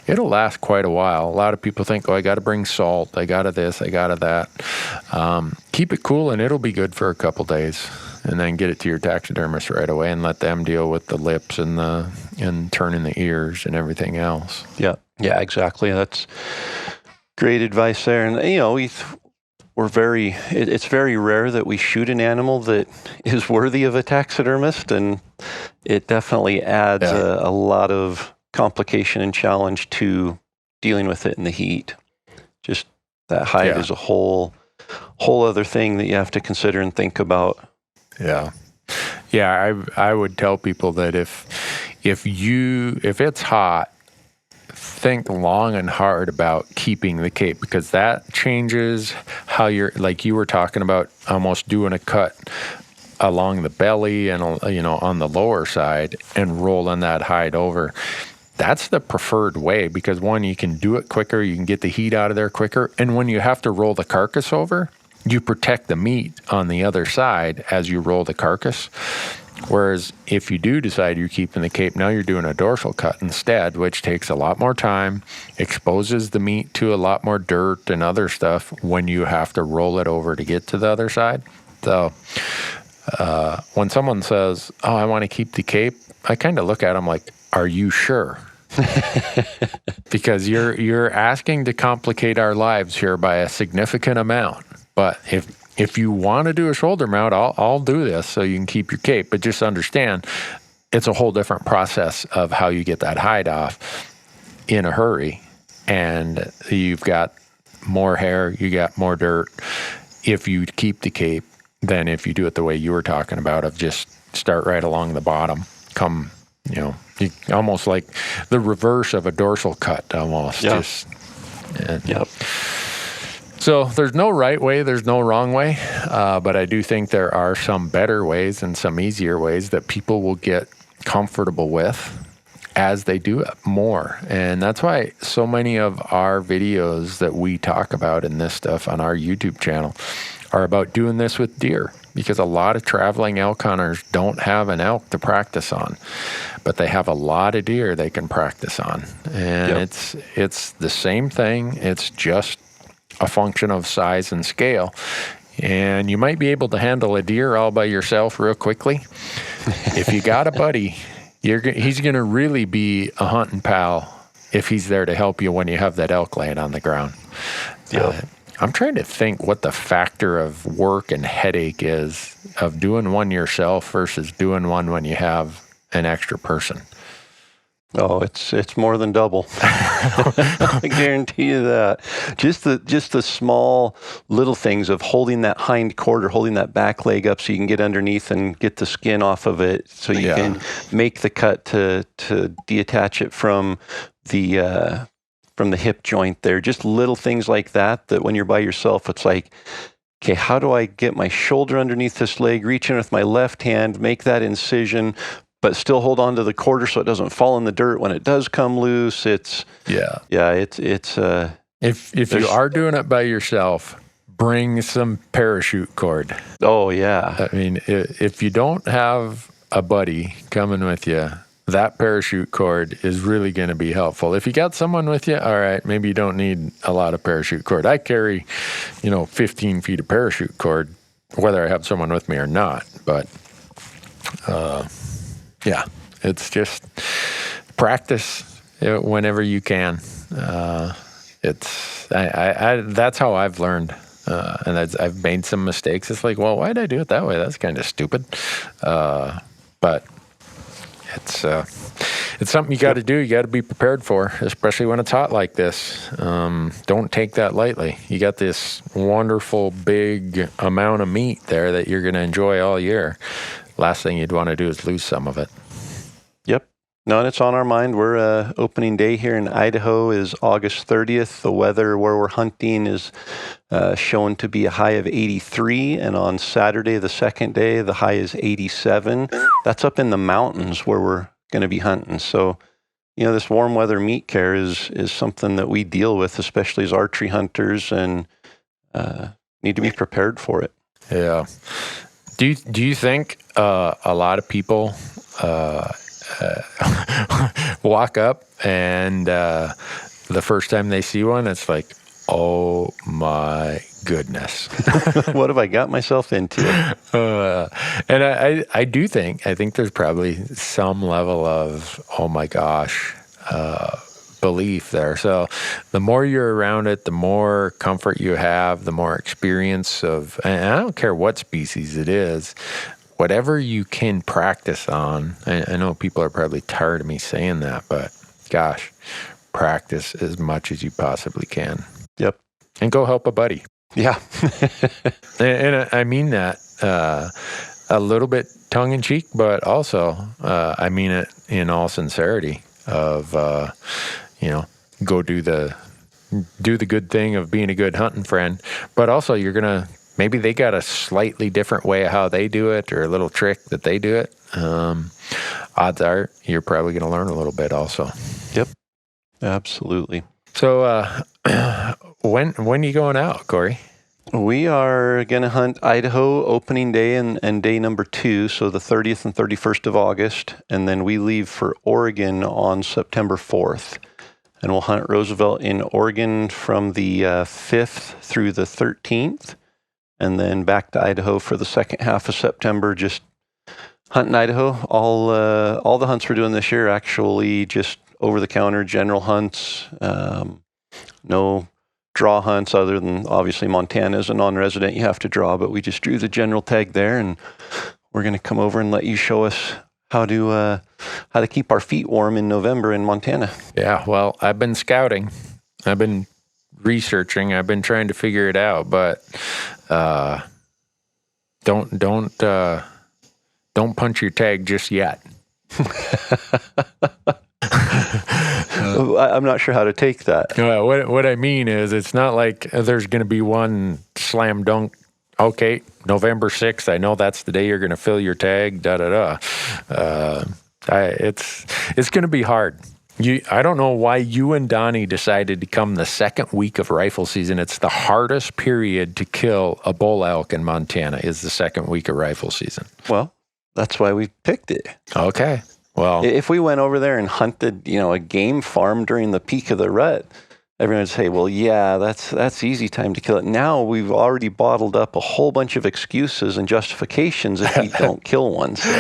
it'll last quite a while. A lot of people think, I got to bring salt, I got to this, I got to that. Keep it cool and it'll be good for a couple days, and then get it to your taxidermist right away and let them deal with the lips and turning the ears and everything else. Yeah, exactly. That's great advice there. And it's very rare that we shoot an animal that is worthy of a taxidermist, and it definitely adds a lot of complication and challenge to dealing with it in the heat. Just that hide is a whole other thing that you have to consider and think about. Yeah. I would tell people that if it's hot, think long and hard about keeping the cape, because that changes how you're, like you were talking about, almost doing a cut along the belly and on the lower side and rolling that hide over. That's the preferred way, because one, you can do it quicker, you can get the heat out of there quicker, and when you have to roll the carcass over, you protect the meat on the other side as you roll the carcass. Whereas if you do decide you're keeping the cape, now you're doing a dorsal cut instead, which takes a lot more time, exposes the meat to a lot more dirt and other stuff when you have to roll it over to get to the other side. So when someone says, I want to keep the cape, I kind of look at them like, are you sure? Because you're asking to complicate our lives here by a significant amount. But if you want to do a shoulder mount, I'll do this so you can keep your cape. But just understand, it's a whole different process of how you get that hide off in a hurry. And you've got more hair, you got more dirt if you keep the cape than if you do it the way you were talking about, of just start right along the bottom, come, almost like the reverse of a dorsal cut almost. Yeah. Yep. So there's no right way, there's no wrong way, but I do think there are some better ways and some easier ways that people will get comfortable with as they do it more. And that's why so many of our videos that we talk about in this stuff on our YouTube channel are about doing this with deer, because a lot of traveling elk hunters don't have an elk to practice on, but they have a lot of deer they can practice on. And it's the same thing, it's just a function of size and scale. And you might be able to handle a deer all by yourself real quickly. If you got a buddy, he's going to really be a hunting pal if he's there to help you when you have that elk laying on the ground. I'm trying to think what the factor of work and headache is of doing one yourself versus doing one when you have an extra person. Oh, it's more than double. I guarantee you that. Just the small little things of holding that hind quarter, holding that back leg up so you can get underneath and get the skin off of it, so you can make the cut to detach it from the hip joint there. Just little things like that when you're by yourself, it's like, okay, how do I get my shoulder underneath this leg, reach in with my left hand, make that incision, but still hold on to the quarter so it doesn't fall in the dirt when it does come loose. If you are doing it by yourself, bring some parachute cord. Oh yeah. I mean, if you don't have a buddy coming with you, that parachute cord is really going to be helpful. If you got someone with you, all right, maybe you don't need a lot of parachute cord. I carry, 15 feet of parachute cord, whether I have someone with me or not. But it's just practice whenever you can. That's how I've learned. And I've made some mistakes. It's like, well, why did I do it that way? That's kind of stupid. But it's something you got to do. You got to be prepared for, especially when it's hot like this. Don't take that lightly. You got this wonderful big amount of meat there that you're going to enjoy all year. last thing you'd want to do is lose some of it. Yep. No, and it's on our mind. We're opening day here in Idaho is August 30th. The weather where we're hunting is shown to be a high of 83, and on Saturday, the second day, the high is 87. That's up in the mountains where we're going to be hunting. So, this warm weather meat care is something that we deal with, especially as archery hunters, and need to be prepared for it. Yeah. Do you think a lot of people walk up and the first time they see one, it's like, oh my goodness, what have I got myself into? And I think there's probably some level of, oh my gosh, belief there. So the more you're around it, the more comfort you have, the more experience of, and I don't care what species it is, whatever you can practice on. I know people are probably tired of me saying that, but gosh, practice as much as you possibly can. Yep. And go help a buddy. Yeah. and I mean that a little bit tongue in cheek, but also I mean it in all sincerity of, go do the good thing of being a good hunting friend, but also you're going to, maybe they got a slightly different way of how they do it or a little trick that they do it. Odds are you're probably going to learn a little bit also. Yep. Absolutely. So when are you going out, Corey? We are going to hunt Idaho opening day and day number 2, so the 30th and 31st of August, and then we leave for Oregon on September 4th. And we'll hunt Roosevelt in Oregon from the 5th through the 13th, and then back to Idaho for the second half of September, just hunting Idaho. All the hunts we're doing this year actually just over-the-counter general hunts, no draw hunts other than obviously Montana is a non-resident you have to draw, but we just drew the general tag there, and we're going to come over and let you show us how to keep our feet warm in November in Montana. Yeah, well, I've been scouting. I've been researching. I've been trying to figure it out, but don't punch your tag just yet. I'm not sure how to take that. What I mean is, it's not like there's going to be one slam dunk. Okay, November 6th, I know that's the day you're going to fill your tag, It's going to be hard. I don't know why you and Donnie decided to come the second week of rifle season. It's the hardest period to kill a bull elk in Montana is the second week of rifle season. Well, that's why we picked it. Okay. Well, if we went over there and hunted, a game farm during the peak of the rut, everyone would say, well, yeah, that's easy time to kill it. Now we've already bottled up a whole bunch of excuses and justifications if we don't kill one. So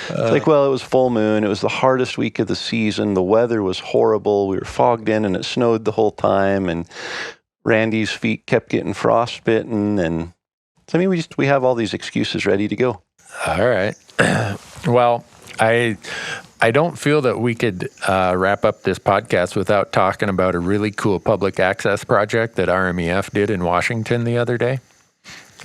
it's like, well, it was full moon. It was the hardest week of the season. The weather was horrible. We were fogged in and it snowed the whole time. And Randy's feet kept getting frostbitten. And so, we have all these excuses ready to go. All right. Well, I don't feel that we could wrap up this podcast without talking about a really cool public access project that RMEF did in Washington the other day.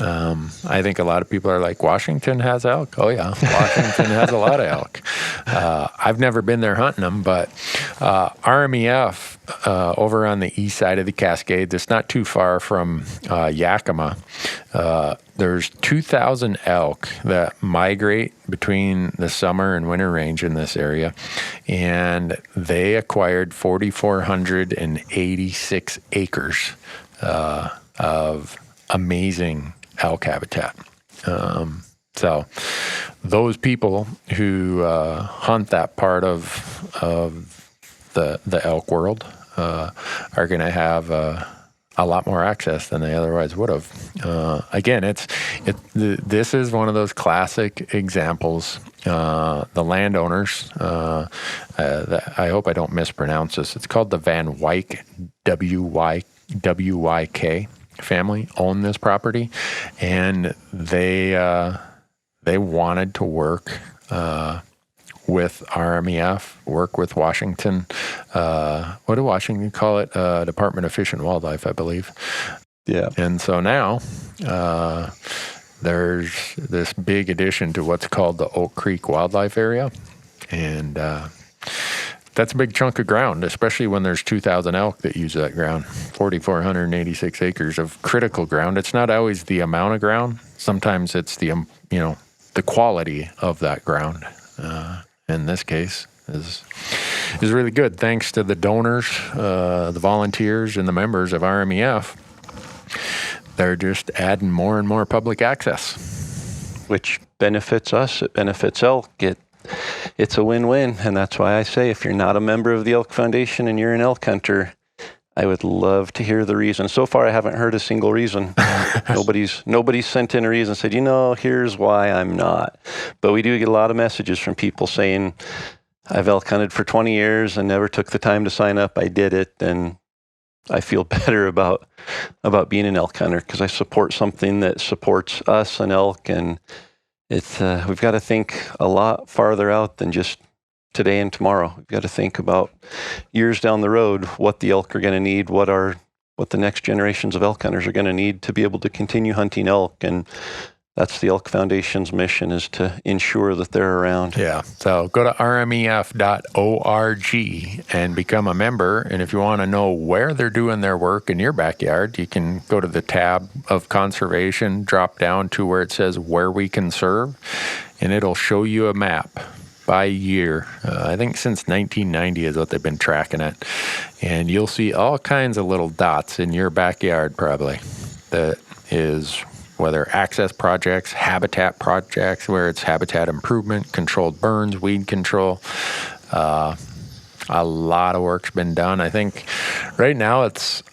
I think a lot of people are like, Washington has elk? Oh, yeah, Washington has a lot of elk. I've never been there hunting them, but RMEF over on the east side of the Cascades, it's not too far from Yakima. There's 2,000 elk that migrate between the summer and winter range in this area, and they acquired 4,486 acres of amazing elk habitat. So those people who hunt that part of the elk world are going to have a lot more access than they otherwise would have. Again, this is one of those classic examples. The landowners, I hope I don't mispronounce this. It's called the Van Wyck, W-Y-K family own this property, and they wanted to work with RMEF, work with Washington. What did Washington call it? Department of Fish and Wildlife, I believe. Yeah. And so now there's this big addition to what's called the Oak Creek Wildlife Area. And that's a big chunk of ground, especially when there's 2,000 elk that use that ground. 4,486 acres of critical ground. It's not always the amount of ground. Sometimes it's the quality of that ground. In this case, is really good. Thanks to the donors, the volunteers, and the members of RMEF. They're just adding more and more public access. Which benefits us, it benefits elk. It's a win-win, and that's why I say if you're not a member of the Elk Foundation and you're an elk hunter, I would love to hear the reason. So far, I haven't heard a single reason. Nobody's sent in a reason and said, here's why I'm not. But we do get a lot of messages from people saying, I've elk hunted for 20 years and never took the time to sign up. I did it, and I feel better about being an elk hunter because I support something that supports us and elk, and it's we've got to think a lot farther out than just today and tomorrow. We've got to think about years down the road what the elk are going to need, what the next generations of elk hunters are going to need to be able to continue hunting elk, and that's the Elk Foundation's mission, is to ensure that they're around. Yeah. So go to rmef.org and become a member. And if you want to know where they're doing their work in your backyard, you can go to the tab of conservation, drop down to where it says where we can serve, and it'll show you a map by year. I think since 1990 is what they've been tracking it. And you'll see all kinds of little dots in your backyard probably. That is whether access projects, habitat projects, where it's habitat improvement, controlled burns, weed control. A lot of work's been done. I think right now it's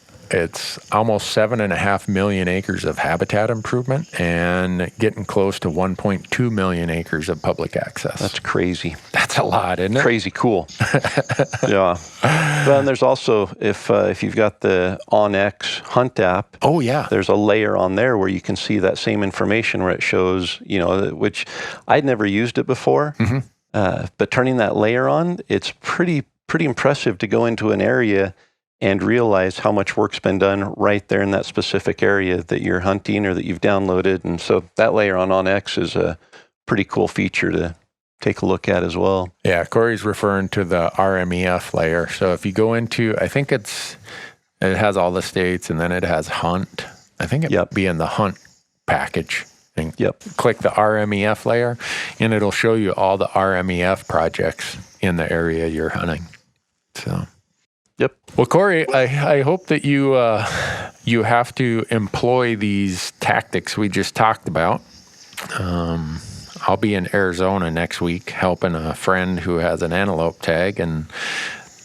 almost 7.5 million acres of habitat improvement and getting close to 1.2 million acres of public access. That's crazy. That's a lot, isn't it? Crazy cool. Yeah. Well, and there's also, if you've got the OnX Hunt app, oh yeah, there's a layer on there where you can see that same information where it shows, which I'd never used it before, but turning that layer on, it's pretty impressive to go into an area and realize how much work's been done right there in that specific area that you're hunting or that you've downloaded. And so that layer on OnX is a pretty cool feature to take a look at as well. Yeah, Corey's referring to the RMEF layer. So if you go into, I think it has all the states, and then it has hunt. I think it'd be in the hunt package. And click the RMEF layer, and it'll show you all the RMEF projects in the area you're hunting. So. Yep. Well, Corey, I hope that you have to employ these tactics we just talked about. I'll be in Arizona next week helping a friend who has an antelope tag, and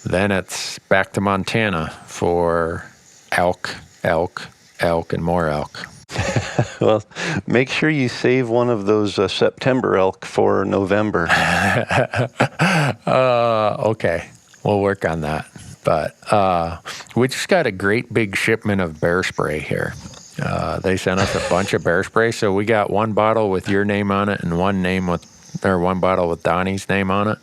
then it's back to Montana for elk, and more elk. Well, make sure you save one of those September elk for November. Okay. We'll work on that. But we just got a great big shipment of bear spray here. They sent us a bunch of bear spray, so we got one bottle with your name on it and one bottle with Donnie's name on it.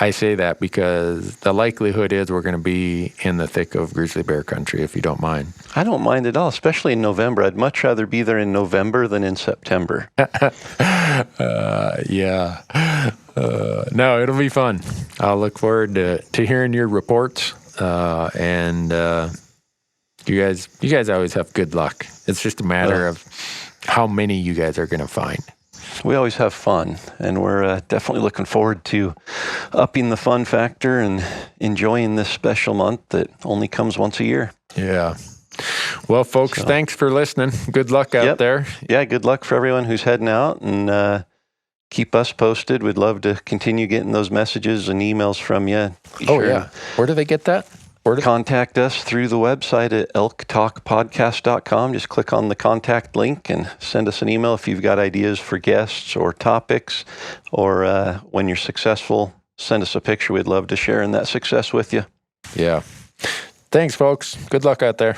I say that because the likelihood is we're going to be in the thick of grizzly bear country, if you don't mind. I don't mind at all, especially in November. I'd much rather be there in November than in September. Yeah. No, it'll be fun. I'll look forward to hearing your reports. And you guys always have good luck. It's just a matter of how many you guys are going to find. We always have fun, and we're definitely looking forward to upping the fun factor and enjoying this special month that only comes once a year. Yeah. Well, folks, thanks for listening. Good luck out there. Yeah, good luck for everyone who's heading out, and keep us posted. We'd love to continue getting those messages and emails from you. Yeah. Where do they get that? Contact us through the website at elktalkpodcast.com. Just click on the contact link and send us an email if you've got ideas for guests or topics, or when you're successful, send us a picture. We'd love to share in that success with you. Yeah. Thanks, folks. Good luck out there.